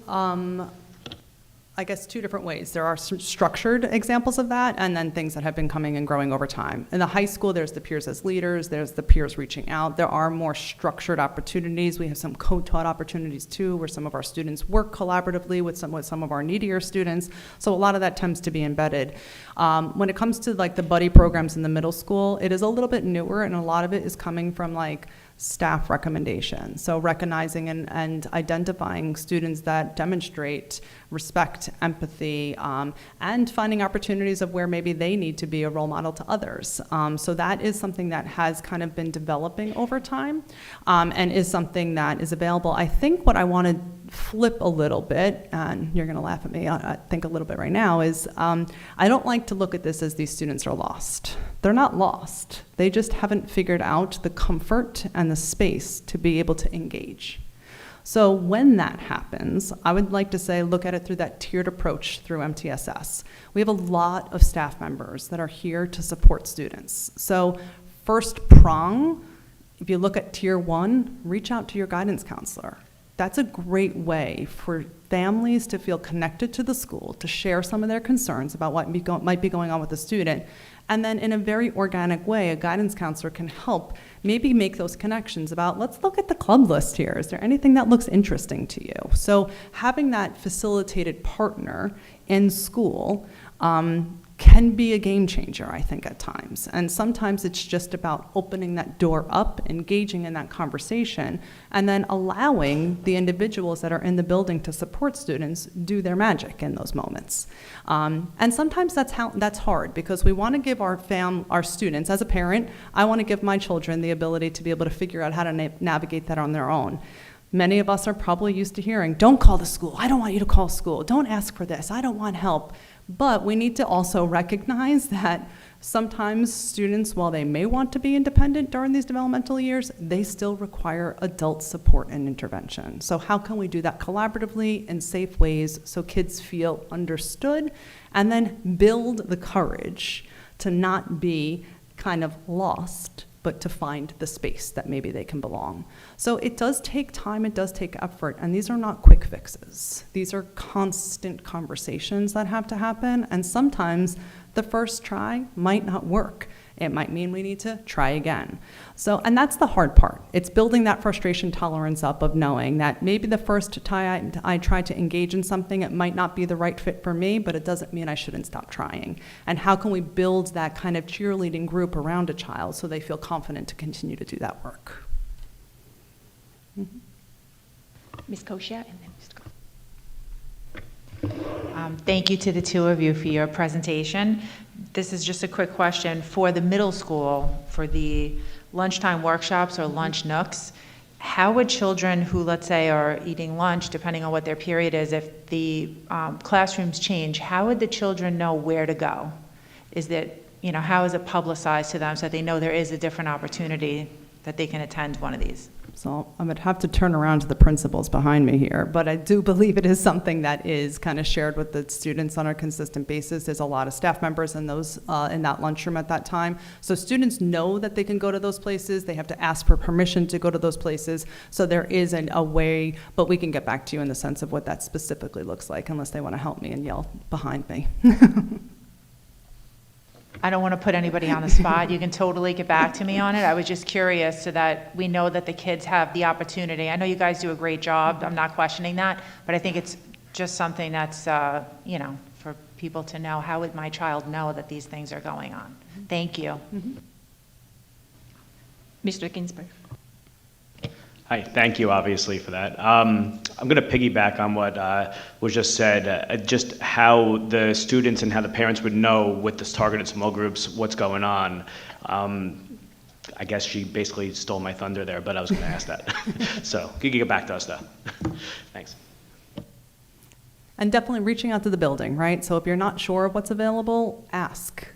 I guess two different ways. There are some structured examples of that, and then things that have been coming and growing over time. In the high school, there's the peers as leaders, there's the peers reaching out. There are more structured opportunities. We have some co-taught opportunities too, where some of our students work collaboratively with some of our needier students. So a lot of that tends to be embedded. When it comes to like the buddy programs in the middle school, it is a little bit newer, and a lot of it is coming from like staff recommendations. So recognizing and identifying students that demonstrate respect, empathy, and finding opportunities of where maybe they need to be a role model to others. So that is something that has kind of been developing over time, and is something that is available. I think what I want to flip a little bit, and you're going to laugh at me, I think a little bit right now, is I don't like to look at this as these students are lost. They're not lost. They just haven't figured out the comfort and the space to be able to engage. So when that happens, I would like to say look at it through that tiered approach through MTSS. We have a lot of staff members that are here to support students. So first prong, if you look at tier 1, reach out to your guidance counselor. That's a great way for families to feel connected to the school, to share some of their concerns about what might be going on with the student. And then in a very organic way, a guidance counselor can help maybe make those connections about, let's look at the club list here. Is there anything that looks interesting to you? So having that facilitated partner in school can be a game changer, I think, at times. And sometimes it's just about opening that door up, engaging in that conversation, and then allowing the individuals that are in the building to support students do their magic in those moments. And sometimes that's hard, because we want to give our students, as a parent, I want to give my children the ability to be able to figure out how to navigate that on their own. Many of us are probably used to hearing, don't call the school, I don't want you to call school, don't ask for this, I don't want help. But we need to also recognize that sometimes students, while they may want to be independent during these developmental years, they still require adult support and intervention. So how can we do that collaboratively in safe ways so kids feel understood, and then build the courage to not be kind of lost, but to find the space that maybe they can belong. So it does take time, it does take effort, and these are not quick fixes. These are constant conversations that have to happen, and sometimes the first try might not work. It might mean we need to try again. So, and that's the hard part. It's building that frustration tolerance up of knowing that maybe the first time I try to engage in something, it might not be the right fit for me, but it doesn't mean I shouldn't stop trying. And how can we build that kind of cheerleading group around a child so they feel confident to continue to do that work? Ms. Koshia and then Mr. Cole. Thank you to the two of you for your presentation. This is just a quick question. For the middle school, for the lunchtime workshops or lunch nooks, how would children who, let's say, are eating lunch, depending on what their period is, if the classrooms change, how would the children know where to go? Is that, how is it publicized to them so that they know there is a different opportunity that they can attend one of these? So I would have to turn around to the principals behind me here, but I do believe it is something that is kind of shared with the students on a consistent basis. There's a lot of staff members in those in that lunchroom at that time. So students know that they can go to those places. They have to ask for permission to go to those places. So there is a way, but we can get back to you in the sense of what that specifically looks like, unless they want to help me and yell behind me. I don't want to put anybody on the spot. You can totally get back to me on it. I was just curious so that we know that the kids have the opportunity. I know you guys do a great job. I'm not questioning that, but I think it's just something that's, for people to know. How would my child know that these things are going on? Thank you. Mr. Ginsburg. Hi, thank you, obviously, for that. I'm going to piggyback on what was just said, just how the students and how the parents would know with this targeted small groups what's going on. I guess she basically stole my thunder there, but I was going to ask that. So, you can get back to us, though. Thanks. And definitely reaching out to the building, right? So if you're not sure of what's available, ask,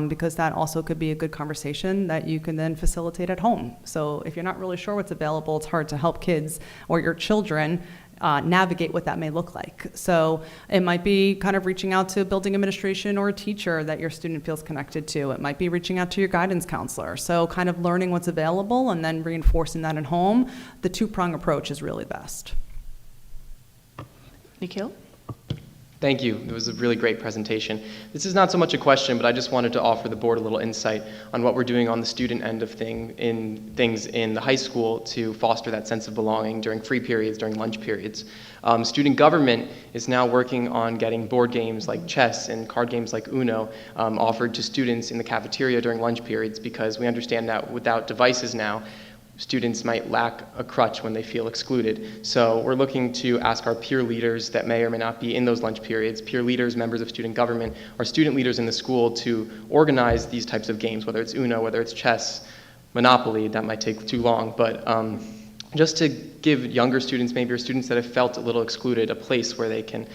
because that also could be a good conversation that you can then facilitate at home. So if you're not really sure what's available, it's hard to help kids or your children navigate what that may look like. So it might be kind of reaching out to building administration or a teacher that your student feels connected to. It might be reaching out to your guidance counselor. So kind of learning what's available and then reinforcing that at home. The two-prong approach is really best. Nikhil? Thank you. It was a really great presentation. This is not so much a question, but I just wanted to offer the board a little insight on what we're doing on the student end of things in the high school to foster that sense of belonging during free periods, during lunch periods. Student government is now working on getting board games like chess and card games like Uno offered to students in the cafeteria during lunch periods, because we understand that without devices now, students might lack a crutch when they feel excluded. So we're looking to ask our peer leaders that may or may not be in those lunch periods, peer leaders, members of student government, or student leaders in the school to organize these types of games, whether it's Uno, whether it's chess, Monopoly. That might take too long, but just to give younger students, maybe, or students that have felt a little excluded, a place where they can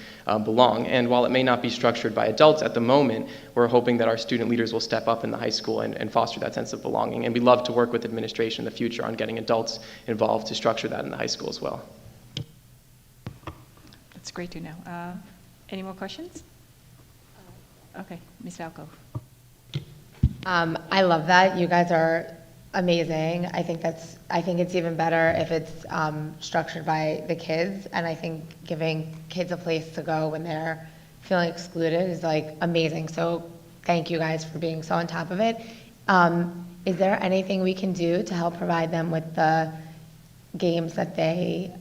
belong. And while it may not be structured by adults at the moment, we're hoping that our student leaders will step up in the high school and foster that sense of belonging. And we love to work with administration in the future on getting adults involved to structure that in the high school as well. That's great to know. Any more questions? Okay, Ms. Valco. I love that. You guys are amazing. I think it's even better if it's structured by the kids, and I think giving kids a place to go when they're feeling excluded is like amazing. So thank you guys for being so on top of it. Is there anything we can do to help provide them with the games that they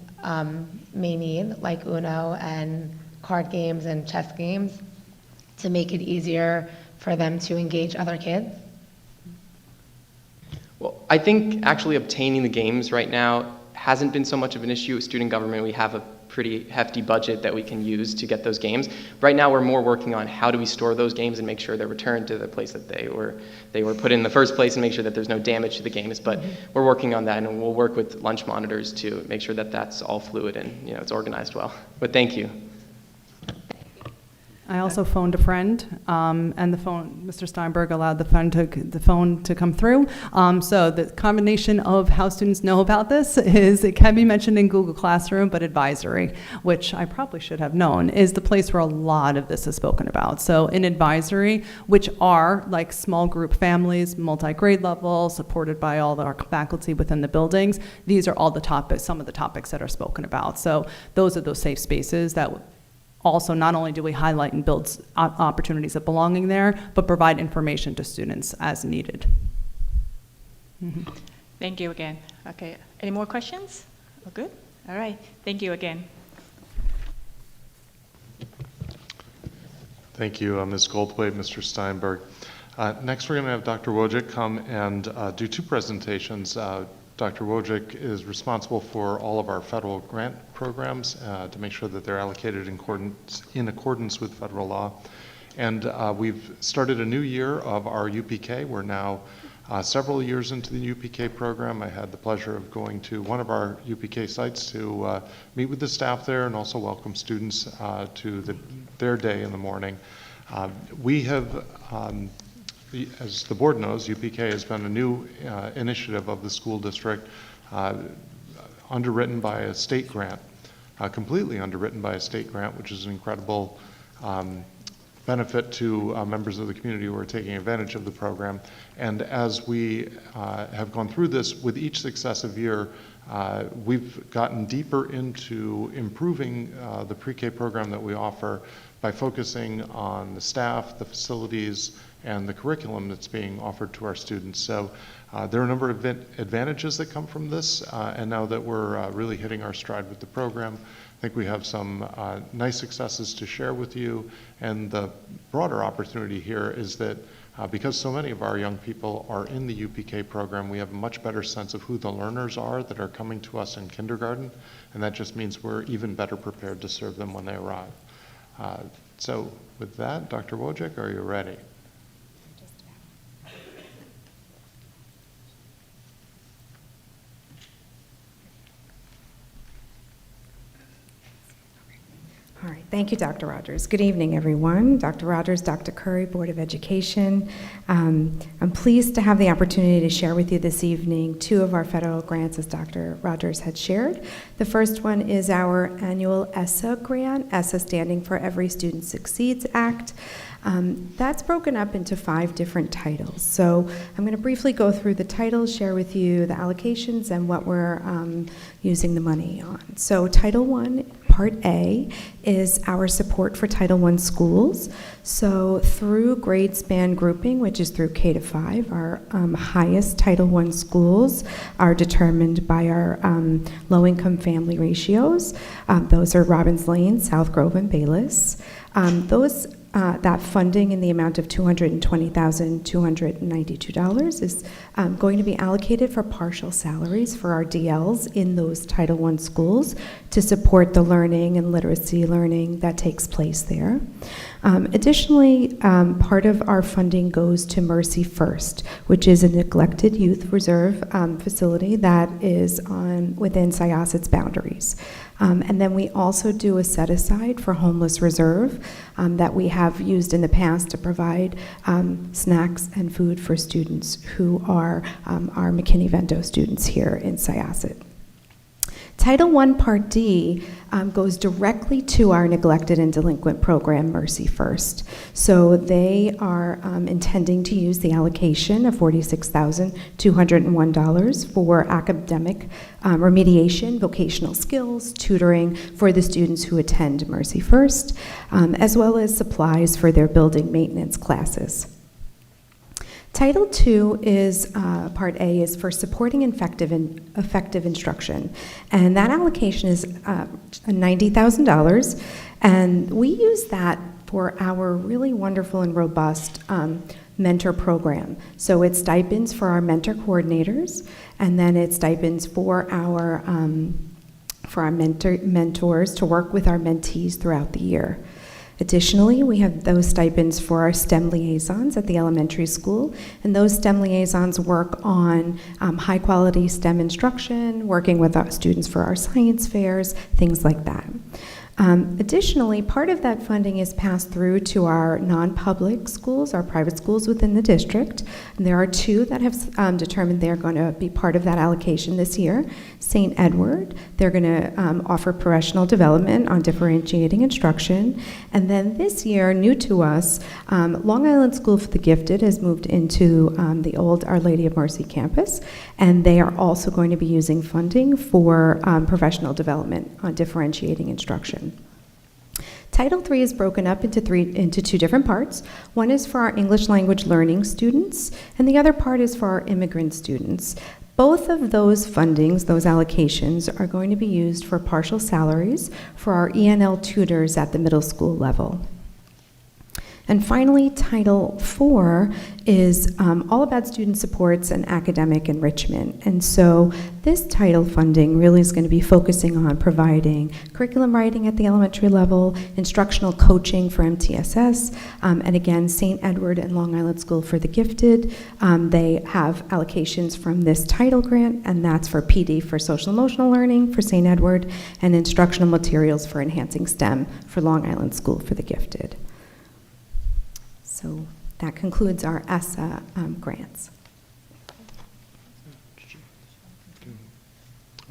may need, like Uno and card games and chess games, to make it easier for them to engage other kids? Well, I think actually obtaining the games right now hasn't been so much of an issue with student government. We have a pretty hefty budget that we can use to get those games. Right now we're more working on how do we store those games and make sure they're returned to the place that they were put in the first place, and make sure that there's no damage to the games. But we're working on that, and we'll work with lunch monitors to make sure that that's all fluid and it's organized well. But thank you. I also phoned a friend, and Mr. Steinberg allowed the phone to come through. So the combination of how students know about this is it can be mentioned in Google Classroom, but Advisory, which I probably should have known, is the place where a lot of this is spoken about. So in Advisory, which are like small group families, multi-grade level, supported by all our faculty within the buildings, these are all the topics, some of the topics that are spoken about. So those are those safe spaces that also, not only do we highlight and build opportunities of belonging there, but provide information to students as needed. Mm-hmm. Thank you again. Okay, any more questions? Oh, good. All right, thank you again. Thank you, Ms. Goldthwait, Mr. Steinberg. Next, we're going to have Dr. Wojcik come and do two presentations. Dr. Wojcik is responsible for all of our federal grant programs to make sure that they're allocated in accordance with federal law. And we've started a new year of our UPK. We're now several years into the UPK program. I had the pleasure of going to one of our UPK sites to meet with the staff there and also welcome students to their day in the morning. We have as the board knows, UPK has been a new initiative of the school district, underwritten by a state grant, completely underwritten by a state grant, which is an incredible benefit to members of the community who are taking advantage of the program. And as we have gone through this with each successive year, we've gotten deeper into improving the pre-K program that we offer by focusing on the staff, the facilities, and the curriculum that's being offered to our students. So there are a number of advantages that come from this, and now that we're really hitting our stride with the program, I think we have some nice successes to share with you. And the broader opportunity here is that because so many of our young people are in the UPK program, we have a much better sense of who the learners are that are coming to us in kindergarten, and that just means we're even better prepared to serve them when they arrive. So with that, Dr. Wojcik, are you ready? All right, thank you, Dr. Rogers. Good evening, everyone. Dr. Rogers, Dr. Curry, Board of Education. I'm pleased to have the opportunity to share with you this evening two of our federal grants, as Dr. Rogers had shared. The first one is our annual ESSA grant, ESSA standing for Every Student Succeeds Act. That's broken up into 5 different titles. So I'm going to briefly go through the titles, share with you the allocations and what we're using the money on. So Title I, Part A, is our support for Title I schools. So through grade span grouping, which is through K to 5, our highest Title I schools are determined by our low-income family ratios. Those are Robbins Lane, South Grove, and Bayless. That funding in the amount of $220,292 is going to be allocated for partial salaries for our DLs in those Title I schools to support the learning and literacy learning that takes place there. Additionally, part of our funding goes to Mercy First, which is a neglected youth reserve facility that is within Syosset's boundaries. And then we also do a set-aside for Homeless Reserve that we have used in the past to provide snacks and food for students who are our McKinney-Vento students here in Syosset. Title I Part D goes directly to our neglected and delinquent program, Mercy First. So they are intending to use the allocation of $46,201 for academic remediation, vocational skills, tutoring for the students who attend Mercy First, as well as supplies for their building maintenance classes. Title II is, Part A is for supporting effective instruction, and that allocation is $90,000, and we use that for our really wonderful and robust mentor program. So it's stipends for our mentor coordinators, and then it's stipends for our mentors to work with our mentees throughout the year. Additionally, we have those stipends for our STEM liaisons at the elementary school, and those STEM liaisons work on high-quality STEM instruction, working with our students for our science fairs, things like that. Additionally, part of that funding is passed through to our non-public schools, our private schools within the district. And there are two that have determined they're going to be part of that allocation this year. St. Edward, they're going to offer professional development on differentiating instruction. And then this year, new to us, Long Island School for the Gifted has moved into the old Our Lady of Mercy campus, and they are also going to be using funding for professional development on differentiating instruction. Title III is broken up into two different parts. One is for our English language learning students, and the other part is for our immigrant students. Both of those fundings, those allocations, are going to be used for partial salaries for our ENL tutors at the middle school level. And finally, Title IV is all about student supports and academic enrichment. And so this title funding really is going to be focusing on providing curriculum writing at the elementary level, instructional coaching for MTSS, and again, St. Edward and Long Island School for the Gifted. They have allocations from this title grant, and that's for PD for social emotional learning for St. Edward, and instructional materials for enhancing STEM for Long Island School for the Gifted. So that concludes our ESSA grants.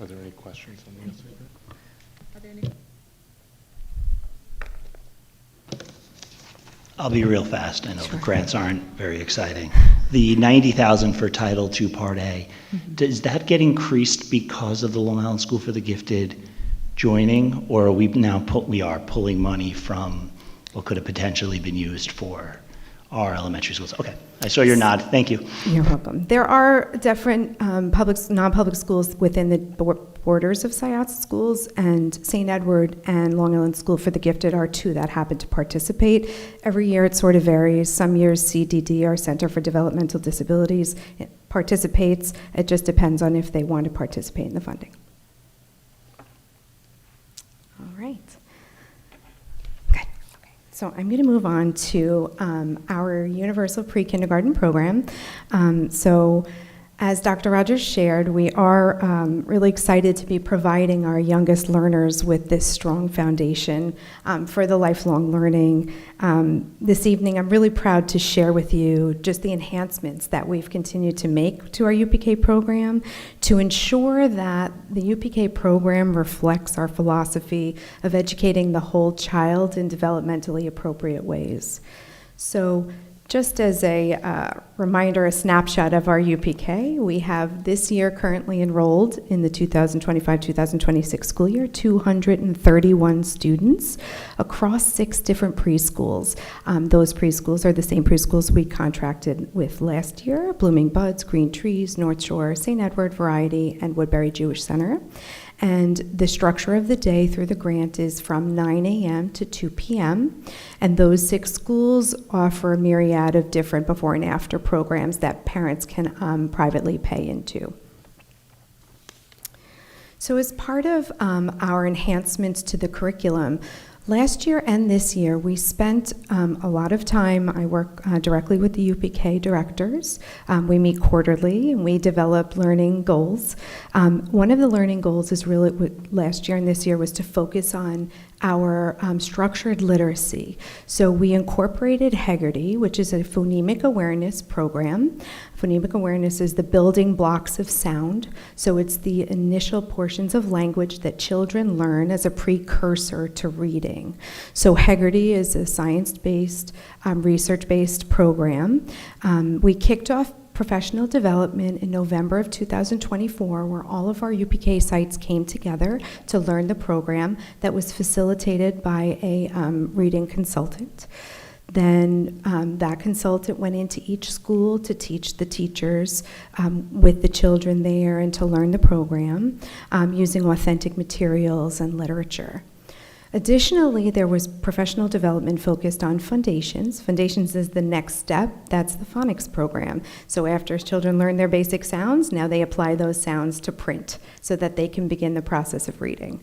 Are there any questions on the ESSA grant? Are there any? I'll be real fast. I know the grants aren't very exciting. The $90,000 for Title II Part A, does that get increased because of the Long Island School for the Gifted joining, or are we now we are pulling money from what could have potentially been used for our elementary schools? Okay, I saw your nod. Thank you. You're welcome. There are different non-public schools within the borders of Syosset schools, and St. Edward and Long Island School for the Gifted are two that happen to participate. Every year it sort of varies. Some years CDD, our Center for Developmental Disabilities, participates. It just depends on if they want to participate in the funding. All right. So I'm going to move on to our Universal Pre-Kindergarten program. So as Dr. Rogers shared, we are really excited to be providing our youngest learners with this strong foundation for the lifelong learning. This evening, I'm really proud to share with you just the enhancements that we've continued to make to our UPK program to ensure that the UPK program reflects our philosophy of educating the whole child in developmentally appropriate ways. So just as a reminder, a snapshot of our UPK, we have this year currently enrolled in the 2025-2026 school year, 231 students across 6 different preschools. Those preschools are the same preschools we contracted with last year: Blooming Buds, Green Trees, North Shore, St. Edward Variety, and Woodbury Jewish Center. And the structure of the day through the grant is from 9 a.m. to 2 p.m. And those 6 schools offer a myriad of different before and after programs that parents can privately pay into. So as part of our enhancements to the curriculum, last year and this year, we spent a lot of time. I work directly with the UPK directors. We meet quarterly, and we develop learning goals. One of the learning goals is really, last year and this year, was to focus on our structured literacy. So we incorporated Heggerty, which is a phonemic awareness program. Phonemic awareness is the building blocks of sound. So it's the initial portions of language that children learn as a precursor to reading. So Heggerty is a science-based, research-based program. We kicked off professional development in November of 2024, where all of our UPK sites came together to learn the program that was facilitated by a reading consultant. Then that consultant went into each school to teach the teachers with the children there and to learn the program using authentic materials and literature. Additionally, there was professional development focused on Foundations. Foundations is the next step. That's the phonics program. So after children learn their basic sounds, now they apply those sounds to print so that they can begin the process of reading.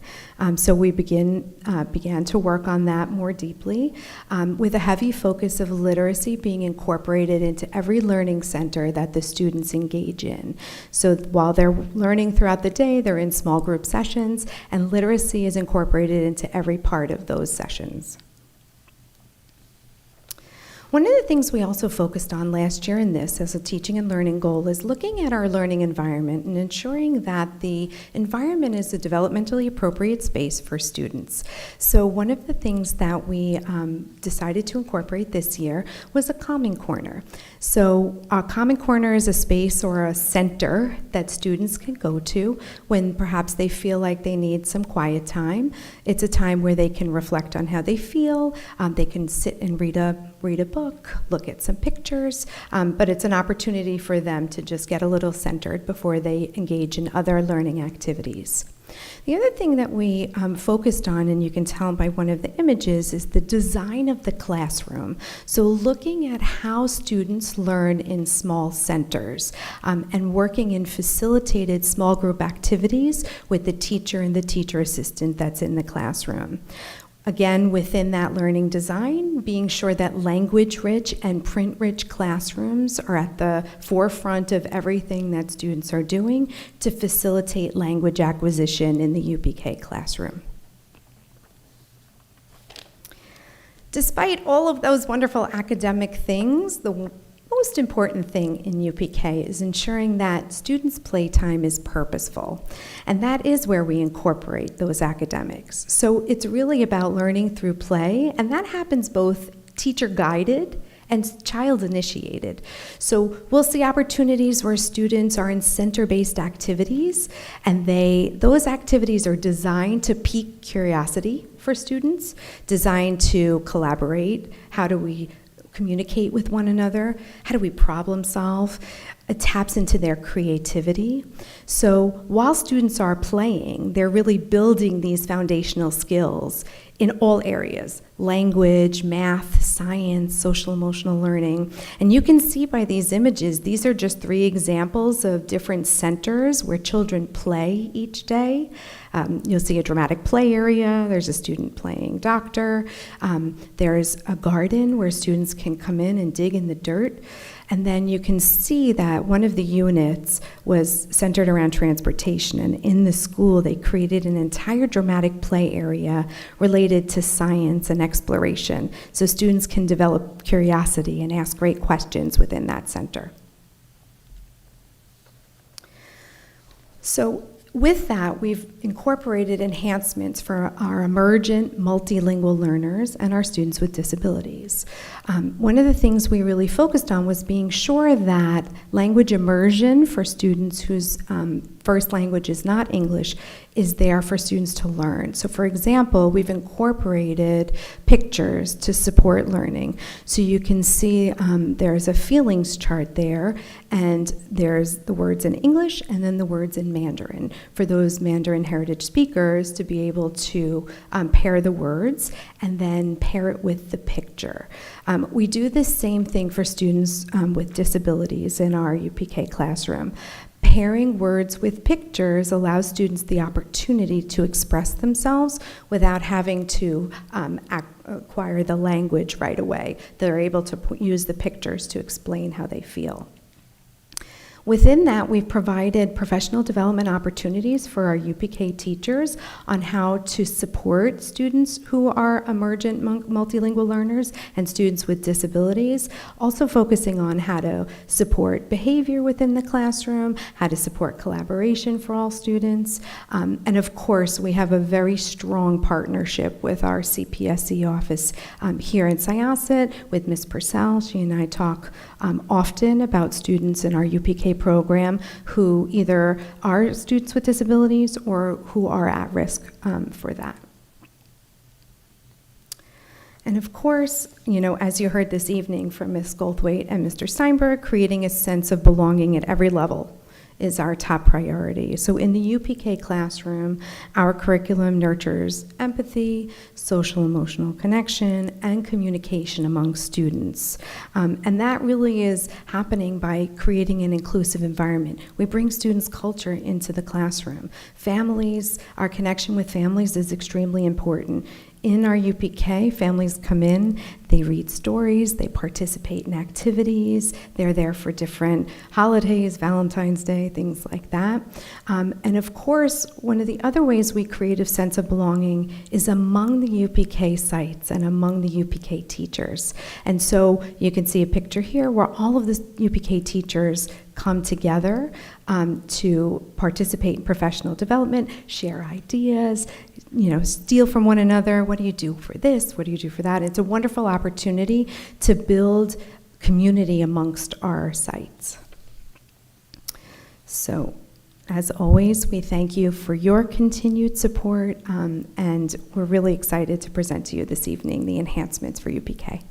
So we began to work on that more deeply with a heavy focus of literacy being incorporated into every learning center that the students engage in. So while they're learning throughout the day, they're in small group sessions, and literacy is incorporated into every every part of those sessions. One of the things we also focused on last year in this as a teaching and learning goal is looking at our learning environment and ensuring that the environment is a developmentally appropriate space for students. So one of the things that we decided to incorporate this year was a calming corner. So a calming corner is a space or a center that students can go to when perhaps they feel like they need some quiet time. It's a time where they can reflect on how they feel. They can sit and read a book, look at some pictures, but it's an opportunity for them to just get a little centered before they engage in other learning activities. The other thing that we focused on, and you can tell by one of the images, is the design of the classroom. So looking at how students learn in small centers and working in facilitated small group activities with the teacher and the teacher assistant that's in the classroom. Again, within that learning design, being sure that language-rich and print-rich classrooms are at the forefront of everything that students are doing to facilitate language acquisition in the UPK classroom. Despite all of those wonderful academic things, the most important thing in UPK is ensuring that students' playtime is purposeful, and that is where we incorporate those academics. So it's really about learning through play, and that happens both teacher-guided and child-initiated. So we'll see opportunities where students are in center-based activities, and those activities are designed to pique curiosity for students, designed to collaborate. How do we communicate with one another? How do we problem solve? It taps into their creativity. So while students are playing, they're really building these foundational skills in all areas: language, math, science, social emotional learning. And you can see by these images, these are just 3 examples of different centers where children play each day. You'll see a dramatic play area. There's a student playing doctor. There's a garden where students can come in and dig in the dirt. And then you can see that one of the units was centered around transportation. And in the school, they created an entire dramatic play area related to science and exploration. So students can develop curiosity and ask great questions within that center. So with that, we've incorporated enhancements for our emergent multilingual learners and our students with disabilities. One of the things we really focused on was being sure that language immersion for students whose first language is not English is there for students to learn. So for example, we've incorporated pictures to support learning. So you can see there's a feelings chart there, and there's the words in English and then the words in Mandarin for those Mandarin heritage speakers to be able to pair the words and then pair it with the picture. We do the same thing for students with disabilities in our UPK classroom. Pairing words with pictures allows students the opportunity to express themselves without having to acquire the language right away. They're able to use the pictures to explain how they feel. Within that, we've provided professional development opportunities for our UPK teachers on how to support students who are emergent multilingual learners and students with disabilities, also focusing on how to support behavior within the classroom, how to support collaboration for all students, and of course, we have a very strong partnership with our CPSE office here in Syosset with Ms. Purcell. She and I talk often about students in our UPK program who either are students with disabilities or who are at risk for that. And of course, you know, as you heard this evening from Ms. Goldthwait and Mr. Steinberg, creating a sense of belonging at every level is our top priority. So in the UPK classroom, our curriculum nurtures empathy, social emotional connection, and communication among students. And that really is happening by creating an inclusive environment. We bring students' culture into the classroom. Families, our connection with families is extremely important. In our UPK, families come in, They read stories, they participate in activities, they're there for different holidays, Valentine's Day, things like that. And of course, one of the other ways we create a sense of belonging is among the UPK sites and among the UPK teachers. And so you can see a picture here where all of the UPK teachers come together to participate in professional development, share ideas, steal from one another. What do you do for this? What do you do for that? It's a wonderful opportunity to build community amongst our sites. So, as always, we thank you for your continued support, and we're really excited to present to you this evening the enhancements for UPK.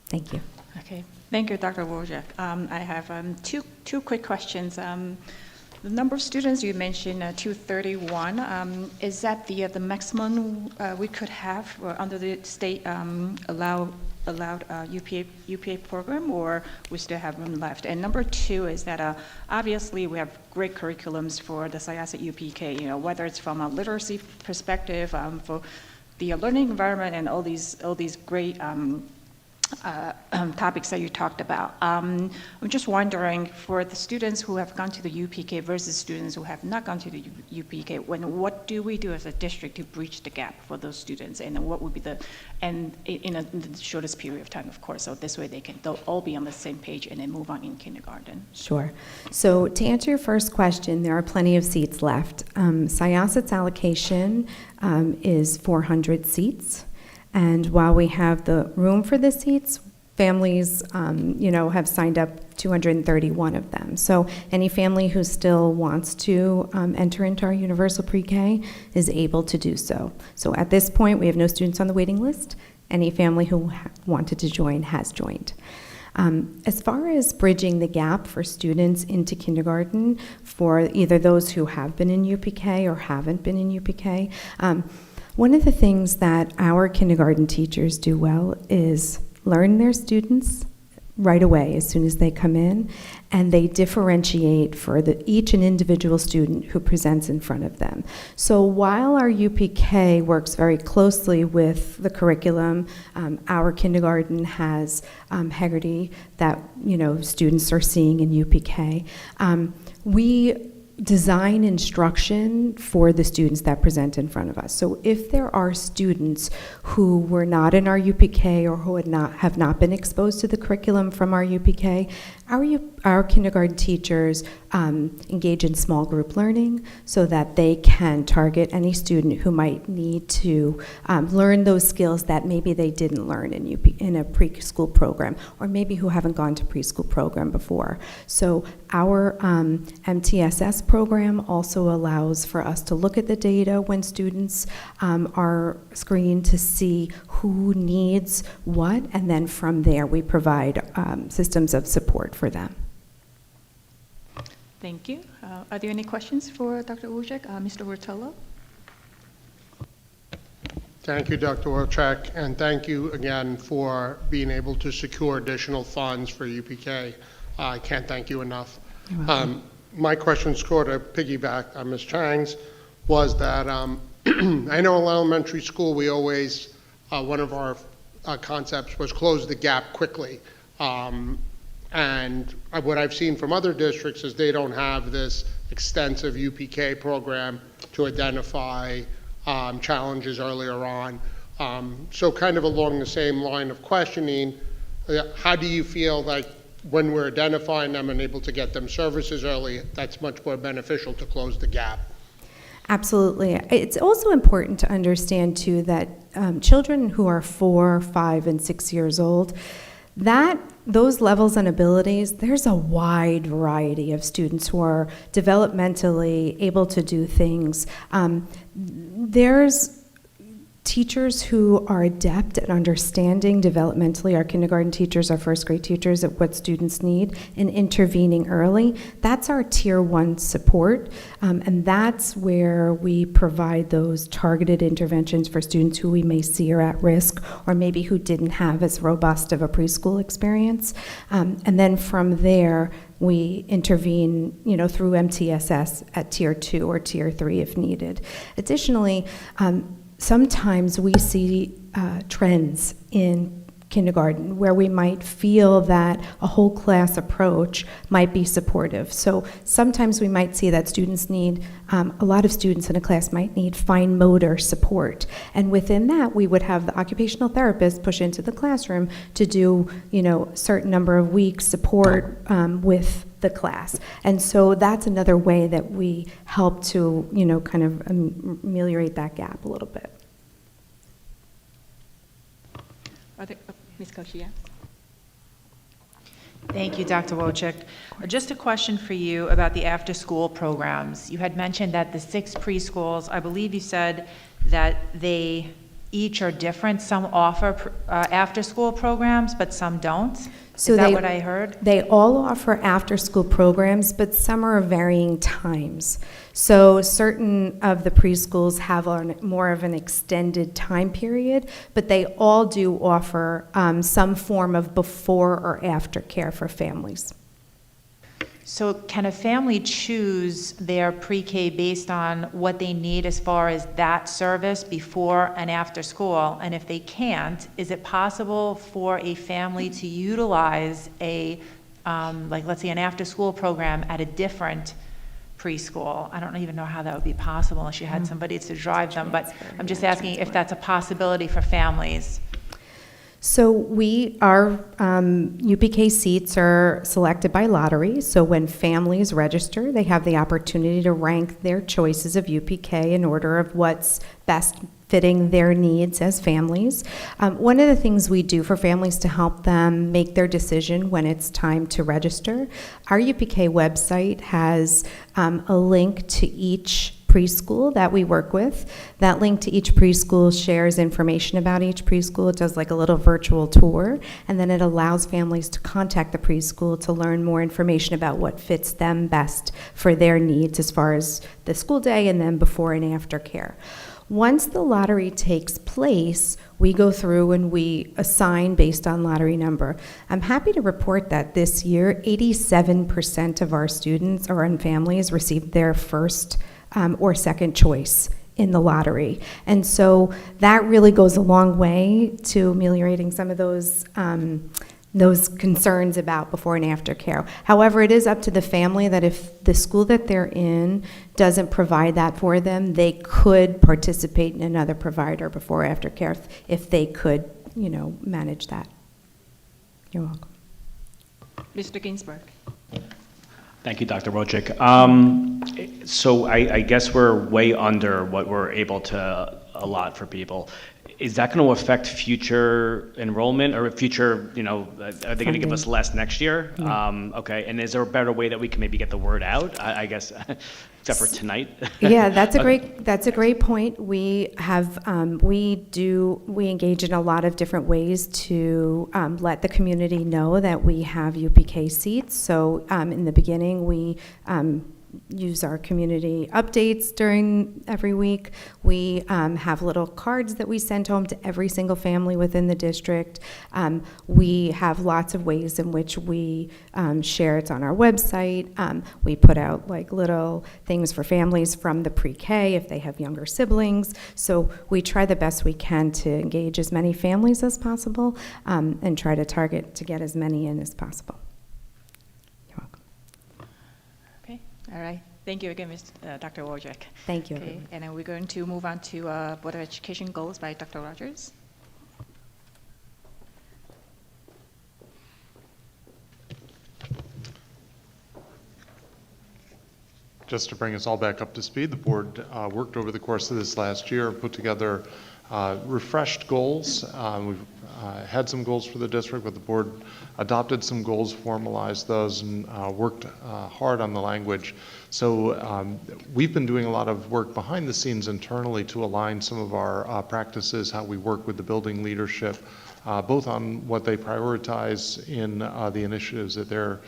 Thank you. Okay, thank you, Dr. Wojcik. I have two quick questions. The number of students you mentioned, 231, is that the maximum we could have under the state allowed UPA program, or we still have room left? And number two is that obviously we have great curriculums for the Syosset UPK, whether it's from a literacy perspective, for the learning environment, and all these great topics that you talked about. I'm just wondering, for the students who have gone to the UPK versus students who have not gone to the UPK, what do we do as a district to bridge the gap for those students, and what would be in the shortest period of time, of course, so this way they'll all be on the same page and then move on in kindergarten? Sure. So to answer your first question, there are plenty of seats left. Syosset's allocation is 400 seats. And while we have the room for the seats, families, have signed up 231 of them. So any family who still wants to enter into our universal pre-K is able to do so. So at this point, we have no students on the waiting list. Any family who wanted to join has joined. As far as bridging the gap for students into kindergarten, for either those who have been in UPK or haven't been in UPK, one of the things that our kindergarten teachers do well is learn their students right away as soon as they come in, and they differentiate for each and individual student who presents in front of them. So while our UPK works very closely with the curriculum, our kindergarten has Heggerty that students are seeing in UPK. We design instruction for the students that present in front of us. So if there are students who were not in our UPK or who have not been exposed to the curriculum from our UPK, our kindergarten teachers engage in small group learning so that they can target any student who might need to learn those skills that maybe they didn't learn in a preschool program, or maybe who haven't gone to preschool program before. So our MTSS program also allows for us to look at the data when students are screened to see who needs what, and then from there we provide systems of support for them. Thank you. Are there any questions for Dr. Wojcik? Mr. Rotolo? Thank you, Dr. Wojcik, and thank you again for being able to secure additional funds for UPK. I can't thank you enough. My question, sort of piggyback on Ms. Chang's, was that I know in elementary school we always, one of our concepts was close the gap quickly. And what I've seen from other districts is they don't have this extensive UPK program to identify challenges earlier on. So kind of along the same line of questioning, how do you feel like when we're identifying them and able to get them services early, that's much more beneficial to close the gap? Absolutely. It's also important to understand, too, that children who are 4, 5, and 6 years old, those levels and abilities, there's a wide variety of students who are developmentally able to do things. There's teachers who are adept at understanding developmentally, our kindergarten teachers, our first grade teachers, at what students need and intervening early. That's our tier 1 support, and that's where we provide those targeted interventions for students who we may see are at risk, or maybe who didn't have as robust of a preschool experience. And then from there, we intervene, through MTSS at tier 2 or tier 3 if needed. Additionally, sometimes we see trends in kindergarten, where we might feel that a whole class approach might be supportive. So sometimes we might see that students need, a lot of students in a class might need fine motor support. And within that, we would have the occupational therapist push into the classroom to do, a certain number of weeks support with the class. And so that's another way that we help to, kind of ameliorate that gap a little bit. Ms. Kochia? Thank you, Dr. Wojcik. Just a question for you about the after-school programs. You had mentioned that the 6 preschools, I believe you said that they each are different. Some offer after-school programs, but some don't. So Is that what I heard? They all offer after-school programs, but some are of varying times. So certain of the preschools have more of an extended time period, but they all do offer some form of before or after care for families. So can a family choose their pre-K based on what they need as far as that service before and after school? And if they can't, is it possible for a family to utilize a, let's say an after-school program at a different preschool? I don't even know how that would be possible unless you had somebody to drive them, but I'm just asking if that's a possibility for families. So our UPK seats are selected by lottery. So when families register, they have the opportunity to rank their choices of UPK in order of what's best fitting their needs as families. One of the things we do for families to help them make their decision when it's time to register, our UPK website has a link to each preschool that we work with. That link to each preschool shares information about each preschool. It does like a little virtual tour, and then it allows families to contact the preschool to learn more information about what fits them best for their needs as far as the school day and then before and after care. Once the lottery takes place, we go through and we assign based on lottery number. I'm happy to report that this year, 87% of our students or in families received their first or second choice in the lottery. And so that really goes a long way to ameliorating some of those concerns about before and after care. However, it is up to the family that if the school that they're in doesn't provide that for them, they could participate in another provider before or after care if they could, manage that. You're welcome. Mr. Ginsburg? Thank you, Dr. Wojcik. So I guess we're way under what we're able to allot for people. Is that going to affect future enrollment or future, are they going to give us less next year? Okay, and is there a better way that we can maybe get the word out, I guess, except for tonight? Yeah, that's a great point. We have, we engage in a lot of different ways to let the community know that we have UPK seats. So in the beginning, we use our community updates during every week. We have little cards that we send home to every single family within the district. We have lots of ways in which we share. It's on our website. We put out like little things for families from the pre-K if they have younger siblings. So we try the best we can to engage as many families as possible and try to target to get as many in as possible. All right. Thank you again, Dr. Wojcik. Thank you. Okay. And then we're going to move on to Board of Education goals by Dr. Rogers. Just to bring us all back up to speed, the board worked over the course of this last year, put together refreshed goals. We've had some goals for the district, but the board adopted some goals, formalized those, and worked hard on the language. So we've been doing a lot of work behind the scenes internally to align some of our practices, how we work with the building leadership, both on what they prioritize in the initiatives that they're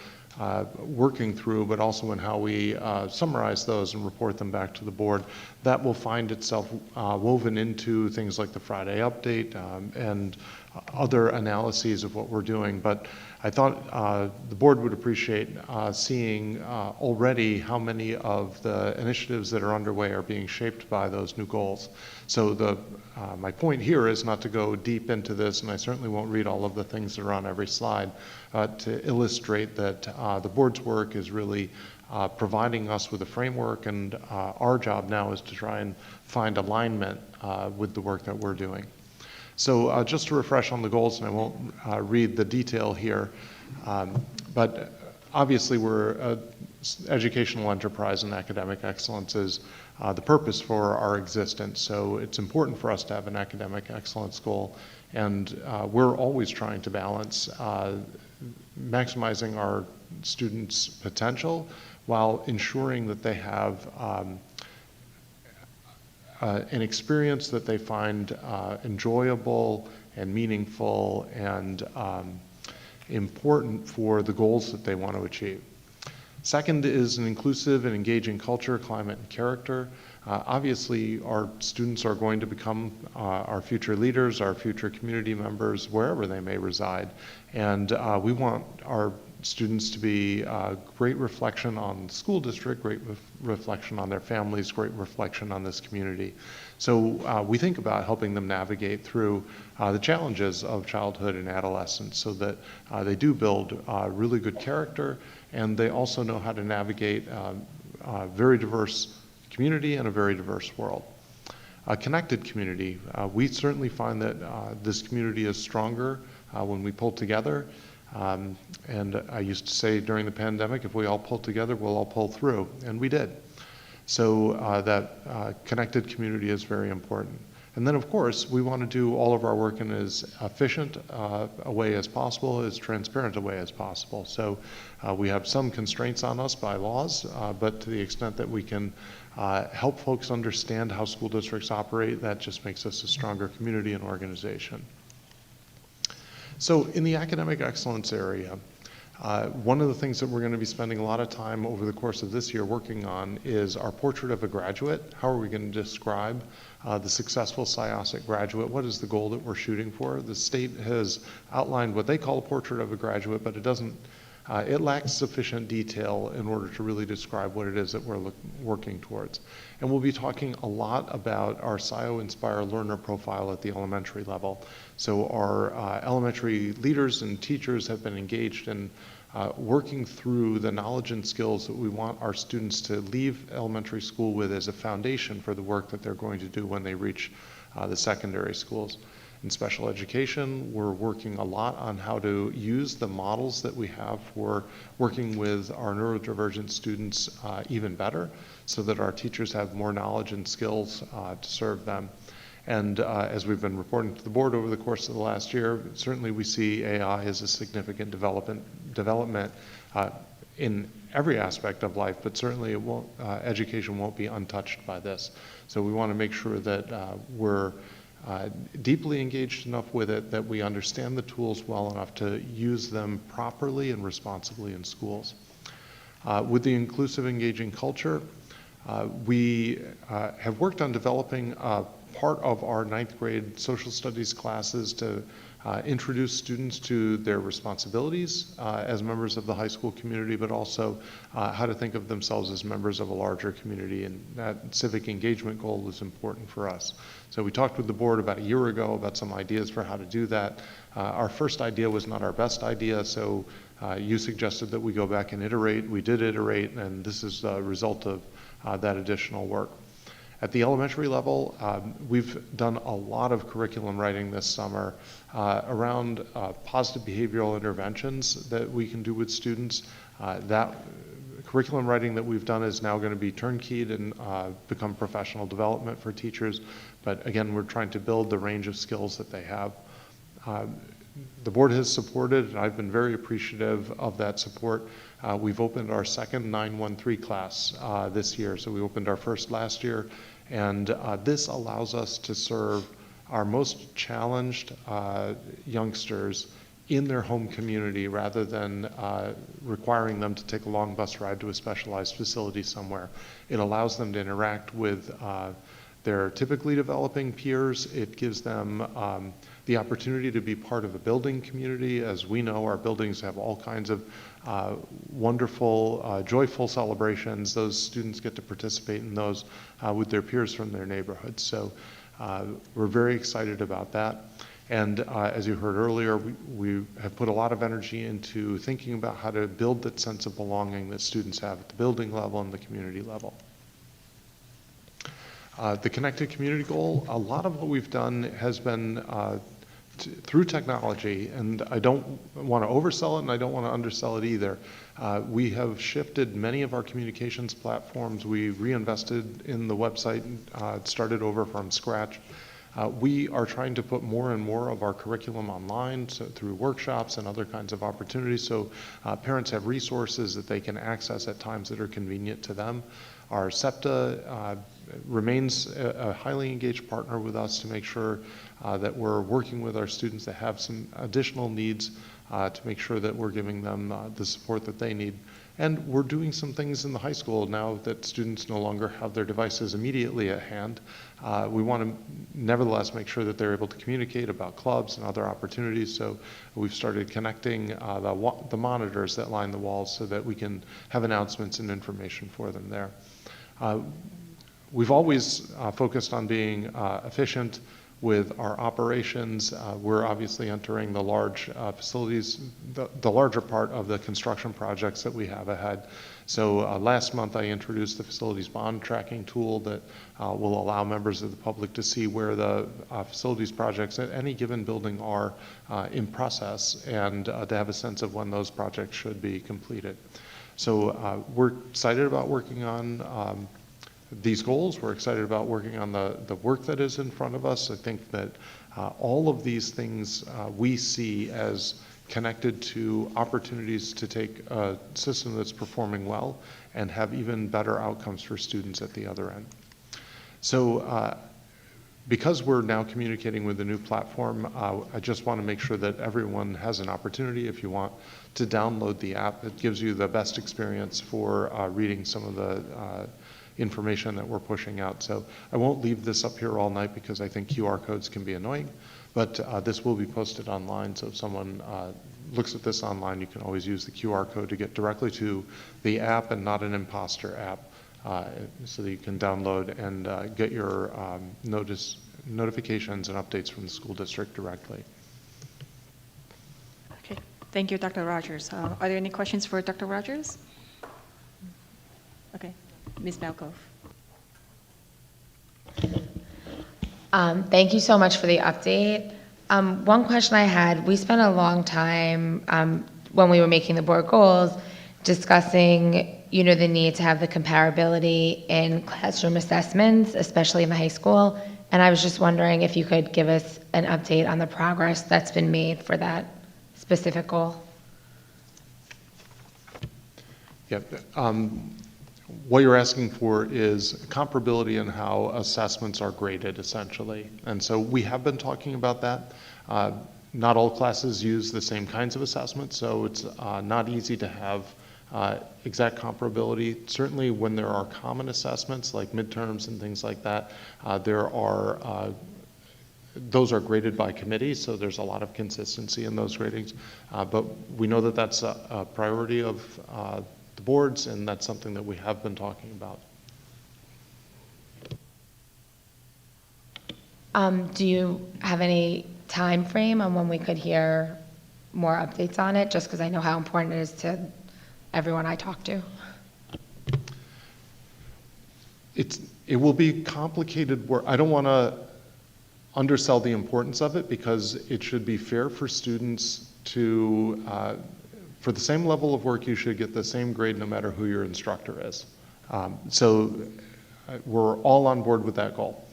working through, but also in how we summarize those and report them back to the board. That will find itself woven into things like the Friday update and other analyses of what we're doing, but I thought the board would appreciate seeing already how many of the initiatives that are underway are being shaped by those new goals. So my point here is not to go deep into this, and I certainly won't read all of the things that are on every slide, to illustrate that the board's work is really providing us with a framework, and our job now is to try and find alignment with the work that we're doing. So just to refresh on the goals, and I won't read the detail here, but obviously we're an educational enterprise, and academic excellence is the purpose for our existence. So it's important for us to have an academic excellence goal, and we're always trying to balance maximizing our students' potential while ensuring that they have an experience that they find enjoyable and meaningful and important for the goals that they want to achieve. Second is an inclusive and engaging culture, climate, and character. Obviously, our students are going to become our future leaders, our future community members, wherever they may reside. And we want our students to be a great reflection on the school district, great reflection on their families, great reflection on this community. So we think about helping them navigate through the challenges of childhood and adolescence so that they do build really good character, and they also know how to navigate a very diverse community and a very diverse world. A connected community. We certainly find that this community is stronger when we pull together. And I used to say during the pandemic, if we all pull together, we'll all pull through, and we did. So that connected community is very important. And then, of course, we want to do all of our work in as efficient a way as possible, as transparent a way as possible. So we have some constraints on us by laws, but to the extent that we can help folks understand how school districts operate, that just makes us a stronger community and organization. So in the academic excellence area, one of the things that we're going to be spending a lot of time over the course of this year working on is our portrait of a graduate. How are we going to describe the successful SCIOSIC graduate? What is the goal that we're shooting for? The state has outlined what they call a portrait of a graduate, but it doesn't, it lacks sufficient detail in order to really describe what it is that we're working towards. And we'll be talking a lot about our SCIO Inspire learner profile at the elementary level. So our elementary leaders and teachers have been engaged in working through the knowledge and skills that we want our students to leave elementary school with as a foundation for the work that they're going to do when they reach the secondary schools. In special education, we're working a lot on how to use the models that we have for working with our neurodivergent students even better, so that our teachers have more knowledge and skills to serve them. And as we've been reporting to the board over the course of the last year, certainly we see AI as a significant development in every aspect of life, but certainly it won't, education won't be untouched by this. So we want to make sure that we're deeply engaged enough with it that we understand the tools well enough to use them properly and responsibly in schools. With the inclusive, engaging culture, we have worked on developing part of our 9th grade social studies classes to introduce students to their responsibilities as members of the high school community, but also how to think of themselves as members of a larger community, and that civic engagement goal is important for us. So we talked with the board about a year ago about some ideas for how to do that. Our first idea was not our best idea, so you suggested that we go back and iterate. We did iterate, and this is the result of that additional work. At the elementary level, we've done a lot of curriculum writing this summer around positive behavioral interventions that we can do with students. That curriculum writing that we've done is now going to be turnkeyed and become professional development for teachers. But again, we're trying to build the range of skills that they have. The board has supported, and I've been very appreciative of that support. We've opened our second 913 class this year. So we opened our first last year, and this allows us to serve our most challenged youngsters in their home community rather than requiring them to take a long bus ride to a specialized facility somewhere. It allows them to interact with They're typically developing peers. It gives them the opportunity to be part of a building community. As we know, our buildings have all kinds of wonderful, joyful celebrations. Those students get to participate in those with their peers from their neighborhoods. So we're very excited about that. And as you heard earlier, we have put a lot of energy into thinking about how to build that sense of belonging that students have at the building level and the community level. The Connected Community Goal, a lot of what we've done has been through technology, and I don't want to oversell it and I don't want to undersell it either. We have shifted many of our communications platforms. We reinvested in the website, started over from scratch. We are trying to put more and more of our curriculum online, so through workshops and other kinds of opportunities, so parents have resources that they can access at times that are convenient to them. Our SEPTA remains a highly engaged partner with us to make sure that we're working with our students that have some additional needs to make sure that we're giving them the support that they need. And we're doing some things in the high school now that students no longer have their devices immediately at hand. We want to nevertheless make sure that they're able to communicate about clubs and other opportunities. So we've started connecting the monitors that line the walls so that we can have announcements and information for them there. We've always focused on being efficient with our operations. We're obviously entering the large facilities, the larger part of the construction projects that we have ahead. So last month I introduced the facilities bond tracking tool that will allow members of the public to see where the facilities projects at any given building are in process, and to have a sense of when those projects should be completed. So we're excited about working on these goals. We're excited about working on the work that is in front of us. I think that all of these things we see as connected to opportunities to take a system that's performing well and have even better outcomes for students at the other end. So because we're now communicating with the new platform, I just want to make sure that everyone has an opportunity, if you want, to download the app. It gives you the best experience for reading some of the information that we're pushing out. So I won't leave this up here all night because I think QR codes can be annoying, but this will be posted online. So if someone looks at this online, you can always use the QR code to get directly to the app and not an imposter app, so that you can download and get your notifications and updates from the school district directly. Okay, thank you, Dr. Rogers. Are there any questions for Dr. Rogers? Okay. Ms. Malkoff. Thank you so much for the update. One question I had, we spent a long time when we were making the board goals discussing, the need to have the comparability in classroom assessments, especially in the high school. And I was just wondering if you could give us an update on the progress that's been made for that specific goal. Yeah. What you're asking for is comparability in how assessments are graded, essentially. And so we have been talking about that. Not all classes use the same kinds of assessments, so it's not easy to have exact comparability. Certainly when there are common assessments like midterms and things like that, those are graded by committees, so there's a lot of consistency in those gradings. But we know that that's a priority of the boards, and that's something that we have been talking about. Do you have any time frame on when we could hear more updates on it? Just because I know how important it is to everyone I talk to. It will be complicated work. I don't want to undersell the importance of it, because it should be fair for students to for the same level of work, you should get the same grade no matter who your instructor is. So we're all on board with that goal.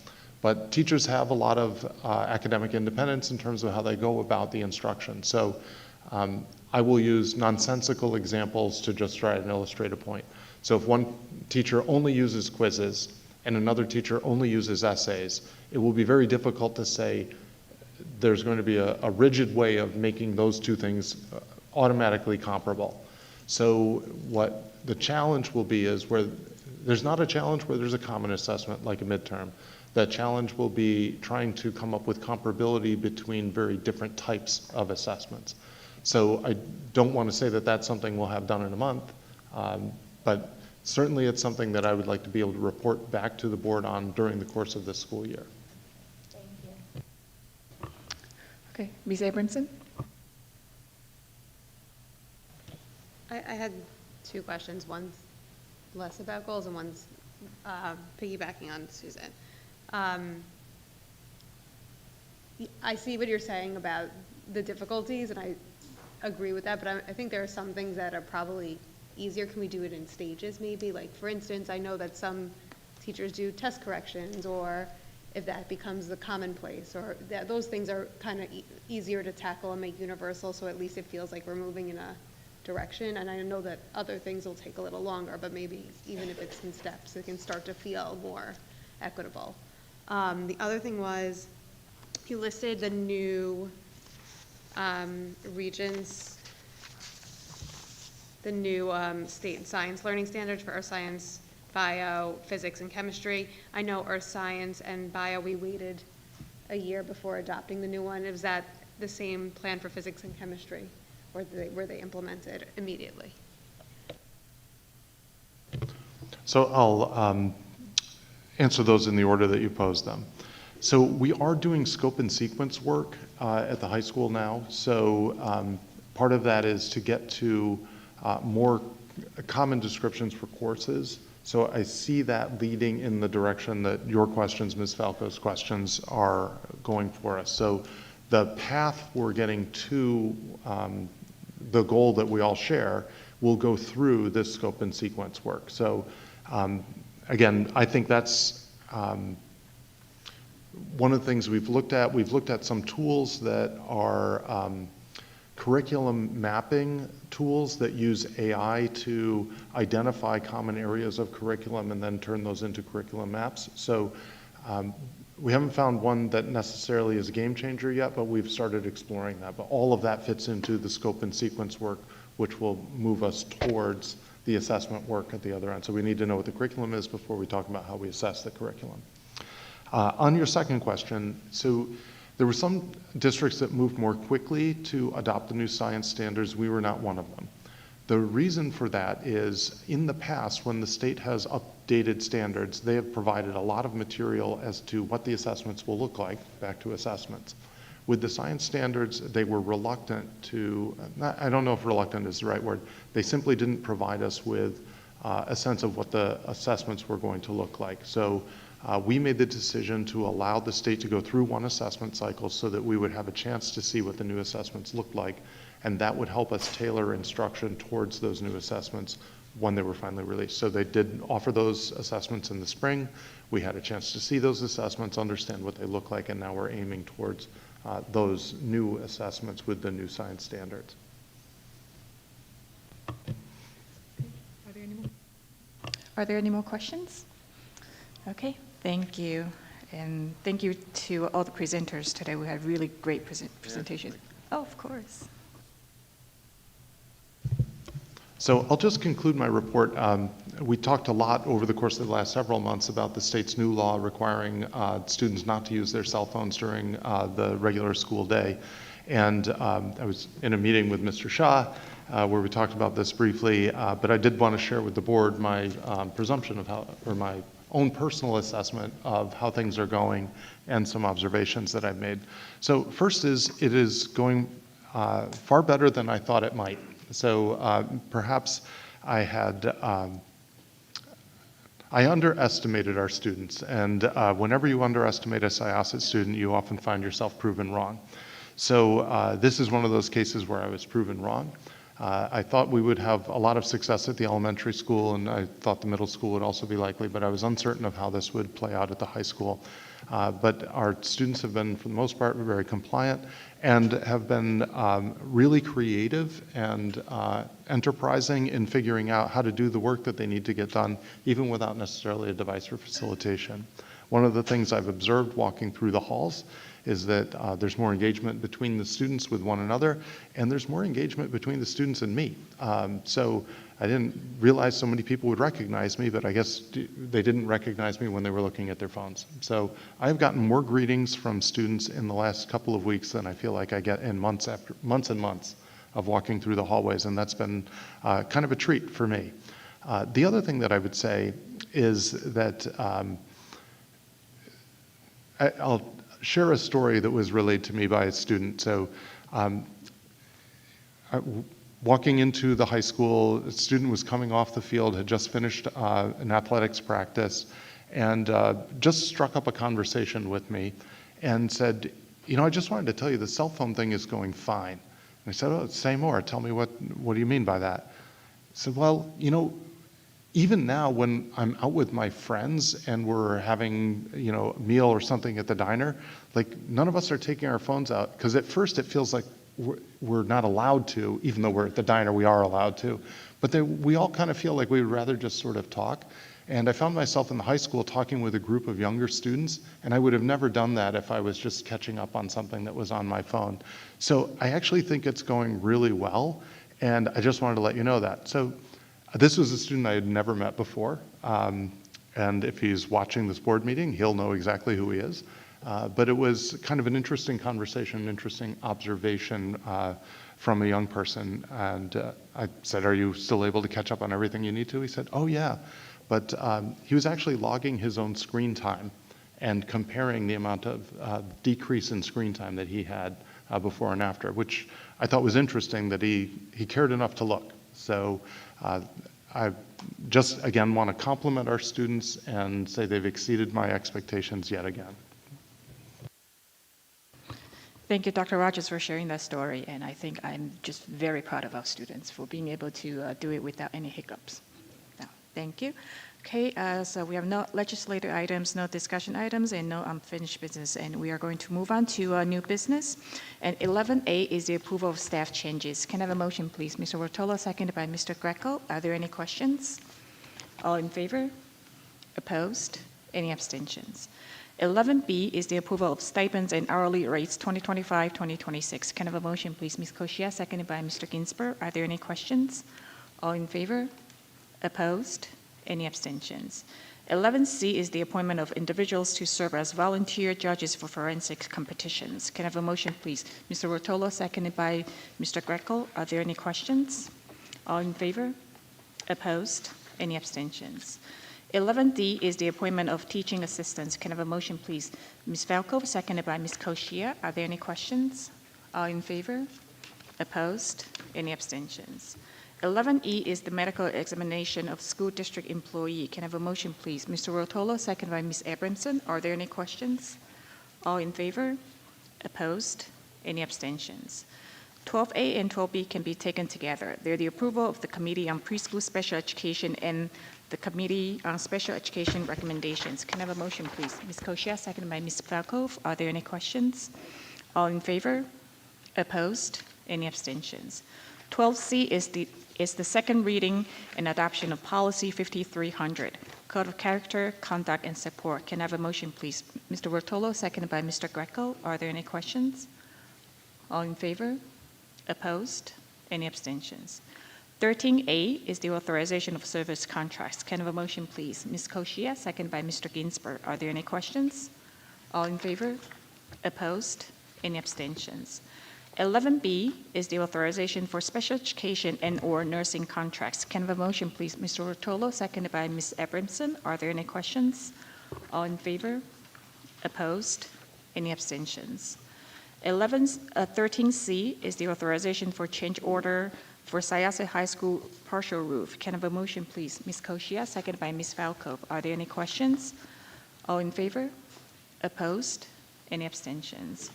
But teachers have a lot of academic independence in terms of how they go about the instruction. So I will use nonsensical examples to just try and illustrate a point. So if one teacher only uses quizzes and another teacher only uses essays, it will be very difficult to say there's going to be a rigid way of making those two things automatically comparable. So what the challenge will be is where there's not a challenge where there's a common assessment like a midterm. The challenge will be trying to come up with comparability between very different types of assessments. So I don't want to say that that's something we'll have done in a month, but certainly it's something that I would like to be able to report back to the board on during the course of this school year. Okay, Ms. Abramson? I had two questions. One's less about goals and one's piggybacking on Susan. I see what you're saying about the difficulties, and I agree with that, but I think there are some things that are probably easier. Can we do it in stages maybe? Like, for instance, I know that some teachers do test corrections, or if that becomes the commonplace, or those things are kind of easier to tackle and make universal, so at least it feels like we're moving in a direction. And I know that other things will take a little longer, but maybe even if it's in steps, it can start to feel more equitable. The other thing was, you listed the new regions, the new state science learning standards for earth science, bio, physics, and chemistry. I know earth science and bio, we waited a year before adopting the new one. Is that the same plan for physics and chemistry, or were they implemented immediately? So I'll answer those in the order that you posed them. So we are doing scope and sequence work at the high school now. So part of that is to get to more common descriptions for courses. So I see that leading in the direction that your questions, Ms. Falco's questions, are going for us. So the path we're getting to the goal that we all share will go through this scope and sequence work. So again, I think that's one of the things we've looked at. We've looked at some tools that are curriculum mapping tools that use AI to identify common areas of curriculum and then turn those into curriculum maps. So we haven't found one that necessarily is a game changer yet, but we've started exploring that. But all of that fits into the scope and sequence work, which will move us towards the assessment work at the other end. So we need to know what the curriculum is before we talk about how we assess the curriculum. On your second question, so there were some districts that moved more quickly to adopt the new science standards. We were not one of them. The reason for that is, in the past, when the state has updated standards, they have provided a lot of material as to what the assessments will look like, back to assessments. With the science standards, they were reluctant to, I don't know if reluctant is the right word, they simply didn't provide us with a sense of what the assessments were going to look like. So we made the decision to allow the state to go through one assessment cycle so that we would have a chance to see what the new assessments looked like, and that would help us tailor instruction towards those new assessments when they were finally released. So they did offer those assessments in the spring. We had a chance to see those assessments, understand what they look like, and now we're aiming towards those new assessments with the new science standards. Are there any more questions? Okay, thank you. And thank you to all the presenters today. We had really great presentations. Oh, of course. So I'll just conclude my report. We talked a lot over the course of the last several months about the state's new law requiring students not to use their cell phones during the regular school day. And I was in a meeting with Mr. Shah where we talked about this briefly, but I did want to share with the board my presumption of how, or my own personal assessment of how things are going and some observations that I've made. So first is, it is going far better than I thought it might. So perhaps I had, I underestimated our students, and whenever you underestimate a SIASIT student, you often find yourself proven wrong. So this is one of those cases where I was proven wrong. I thought we would have a lot of success at the elementary school, and I thought the middle school would also be likely, but I was uncertain of how this would play out at the high school. But our students have been, for the most part, very compliant and have been really creative and enterprising in figuring out how to do the work that they need to get done, even without necessarily a device for facilitation. One of the things I've observed walking through the halls is that there's more engagement between the students with one another, and there's more engagement between the students and me. So I didn't realize so many people would recognize me, but I guess they didn't recognize me when they were looking at their phones. So I've gotten more greetings from students in the last couple of weeks than I feel like I get in months and months of walking through the hallways, and that's been kind of a treat for me. The other thing that I would say is that I'll share a story that was relayed to me by a student. So walking into the high school, a student was coming off the field, had just finished an athletics practice, and just struck up a conversation with me and said, you know, I just wanted to tell you the cell phone thing is going fine. And I said, oh, say more. Tell me what do you mean by that? I said, well, you know, even now when I'm out with my friends and we're having, you know, a meal or something at the diner, like none of us are taking our phones out, because at first it feels like we're not allowed to, even though we're at the diner, we are allowed to. But we all kind of feel like we would rather just sort of talk. And I found myself in the high school talking with a group of younger students, and I would have never done that if I was just catching up on something that was on my phone. So I actually think it's going really well, and I just wanted to let you know that. So this was a student I had never met before, and if he's watching this board meeting, he'll know exactly who he is. But it was kind of an interesting conversation, an interesting observation from a young person. And I said, are you still able to catch up on everything you need to? He said, oh yeah. But he was actually logging his own screen time and comparing the amount of decrease in screen time that he had before and after, which I thought was interesting that he cared enough to look. So I just, again, want to compliment our students and say they've exceeded my expectations yet again. Thank you, Dr. Rogers, for sharing that story, and I think I'm just very proud of our students for being able to do it without any hiccups. No, thank you. Okay, so we have no legislative items, no discussion items, and no unfinished business, and we are going to move on to new business. And 11A is the approval of staff changes. Can I have a motion, please? Mr. Rotolo, seconded by Mr. Greco. Are there any questions? All in favor? Opposed? Any abstentions? 11B is the approval of stipends and hourly rates 2025-2026. Can I have a motion, please? Ms. Koshia, seconded by Mr. Ginsberg. Are there any questions? All in favor? Opposed? Any abstentions? 11C is the appointment of individuals to serve as volunteer judges for forensic competitions. Can I have a motion, please? Mr. Rotolo, seconded by Mr. Greco. Are there any questions? All in favor? Opposed? Any abstentions? 11D is the appointment of teaching assistants. Can I have a motion, please? Ms. Falco, seconded by Ms. Koshia. Are there any questions? All in favor? Opposed? Any abstentions? 11E is the medical examination of school district employee. Can I have a motion, please? Mr. Rotolo, seconded by Ms. Abramson. Are there any questions? All in favor? Opposed? Any abstentions? 12A and 12B can be taken together. They're the approval of the Committee on Preschool Special Education and the Committee on Special Education recommendations. Can I have a motion, please? Ms. Koshia, seconded by Ms. Falco. Are there any questions? All in favor? Opposed? Any abstentions? 12C is the second reading and adoption of Policy 5300, Code of Character, Conduct, and Support. Can I have a motion, please? Mr. Rotolo, seconded by Mr. Greco. Are there any questions? All in favor? Opposed? Any abstentions? 13A is the authorization of service contracts. Can I have a motion, please? Ms. Koshia, seconded by Mr. Ginsberg. Are there any questions? All in favor? Opposed? Any abstentions? 11B is the authorization for special education and/or nursing contracts. Can I have a motion, please? Mr. Rotolo, seconded by Ms. Abramson. Are there any questions? All in favor? Opposed? Any abstentions? 13C is the authorization for change order for Syosset High School partial roof. Can I have a motion, please? Ms. Koshia, seconded by Ms. Falco. Are there any questions? All in favor? Opposed? Any abstentions?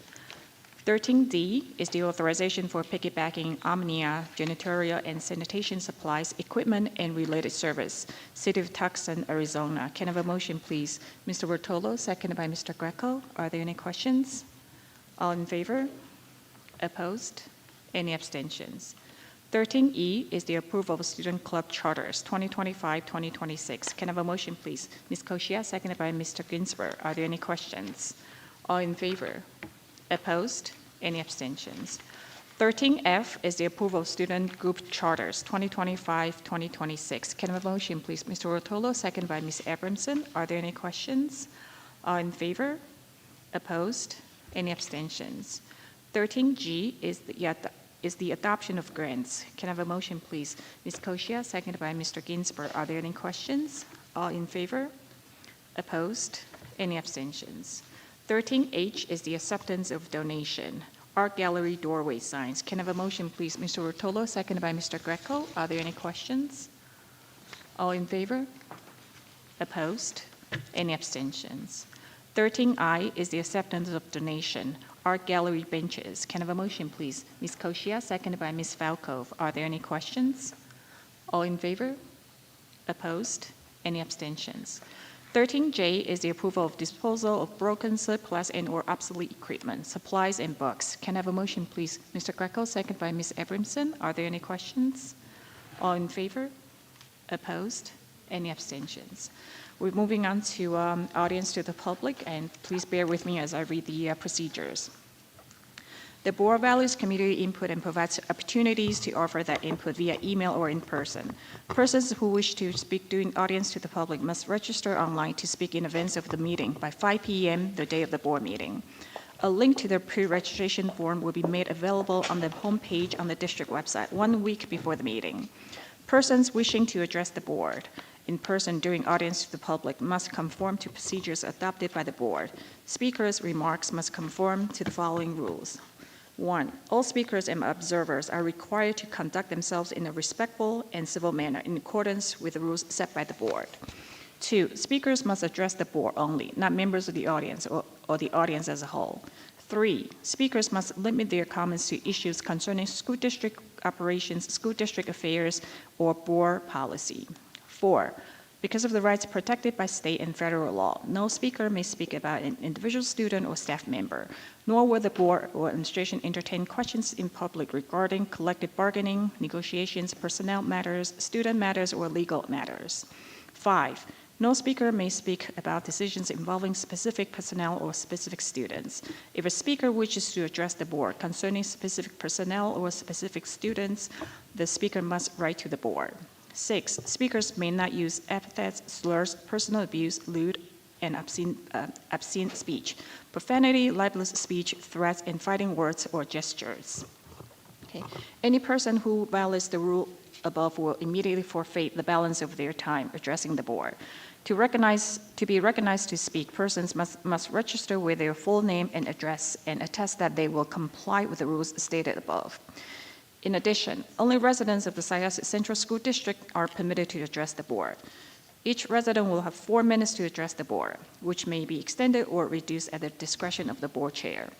13D is the authorization for piggybacking Omnia janitorial and sanitation supplies, equipment, and related service, City of Tucson, Arizona. Can I have a motion, please? Mr. Rotolo, seconded by Mr. Greco. Are there any questions? All in favor? Opposed? Any abstentions? 13E is the approval of student club charters, 2025-2026. Can I have a motion, please? Ms. Koshia, seconded by Mr. Ginsberg. Are there any questions? All in favor? Opposed? Any abstentions? 13F is the approval of student group charters, 2025-2026. Can I have a motion, please? Mr. Rotolo, seconded by Ms. Abramson. Are there any questions? All in favor? Opposed? Any abstentions? 13G is the adoption of grants. Can I have a motion, please? Ms. Koshia, seconded by Mr. Ginsberg. Are there any questions? All in favor? Opposed? Any abstentions? 13H is the acceptance of donation. Art gallery doorway signs. Can I have a motion, please? Mr. Rotolo, seconded by Mr. Greco. Are there any questions? All in favor? Opposed? Any abstentions? 13I is the acceptance of donation. Art gallery benches. Can I have a motion, please? Ms. Koshia, seconded by Ms. Falco. Are there any questions? All in favor? Opposed? Any abstentions? 13J is the approval of disposal of broken, surplus, and/or obsolete equipment, supplies, and books. Can I have a motion, please? Mr. Greco, seconded by Ms. Abramson. Are there any questions? All in favor? Opposed? Any abstentions? We're moving on to audience to the public, and please bear with me as I read the procedures. The board values community input and provides opportunities to offer that input via email or in person. Persons who wish to speak during audience to the public must register online to speak in advance of the meeting by 5 p.m. the day of the board meeting. A link to the pre-registration form will be made available on the homepage on the district website 1 week before the meeting. Persons wishing to address the board in person during audience to the public must conform to procedures adopted by the board. Speakers' remarks must conform to the following rules. 1, all speakers and observers are required to conduct themselves in a respectful and civil manner in accordance with the rules set by the board. 2, speakers must address the board only, not members of the audience or the audience as a whole. 3, speakers must limit their comments to issues concerning school district operations, school district affairs, or board policy. 4, because of the rights protected by state and federal law, no speaker may speak about an individual student or staff member, nor will the board or administration entertain questions in public regarding collective bargaining, negotiations, personnel matters, student matters, or legal matters. 5, no speaker may speak about decisions involving specific personnel or specific students. If a speaker wishes to address the board concerning specific personnel or specific students, the speaker must write to the board. 6, speakers may not use epithets, slurs, personal abuse, lewd, and obscene speech, profanity, libelous speech, threats, and fighting words or gestures. Okay. Any person who violates the rule above will immediately forfeit the balance of their time addressing the board. To be recognized to speak, persons must register with their full name and address and attest that they will comply with the rules stated above. In addition, only residents of the Syosset Central School District are permitted to address the board. Each resident will have 4 minutes to address the board, which may be extended or reduced at the discretion of the board chair.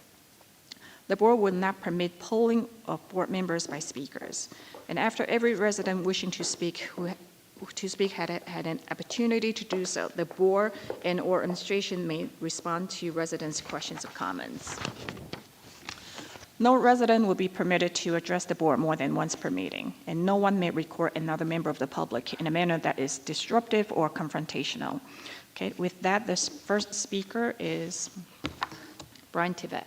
The board will not permit polling of board members by speakers. And after every resident wishing to speak had an opportunity to do so, the board and/or administration may respond to residents' questions or comments. No resident will be permitted to address the board more than once per meeting, and no one may record another member of the public in a manner that is disruptive or confrontational. Okay, with that, the first speaker is Brian Tivet.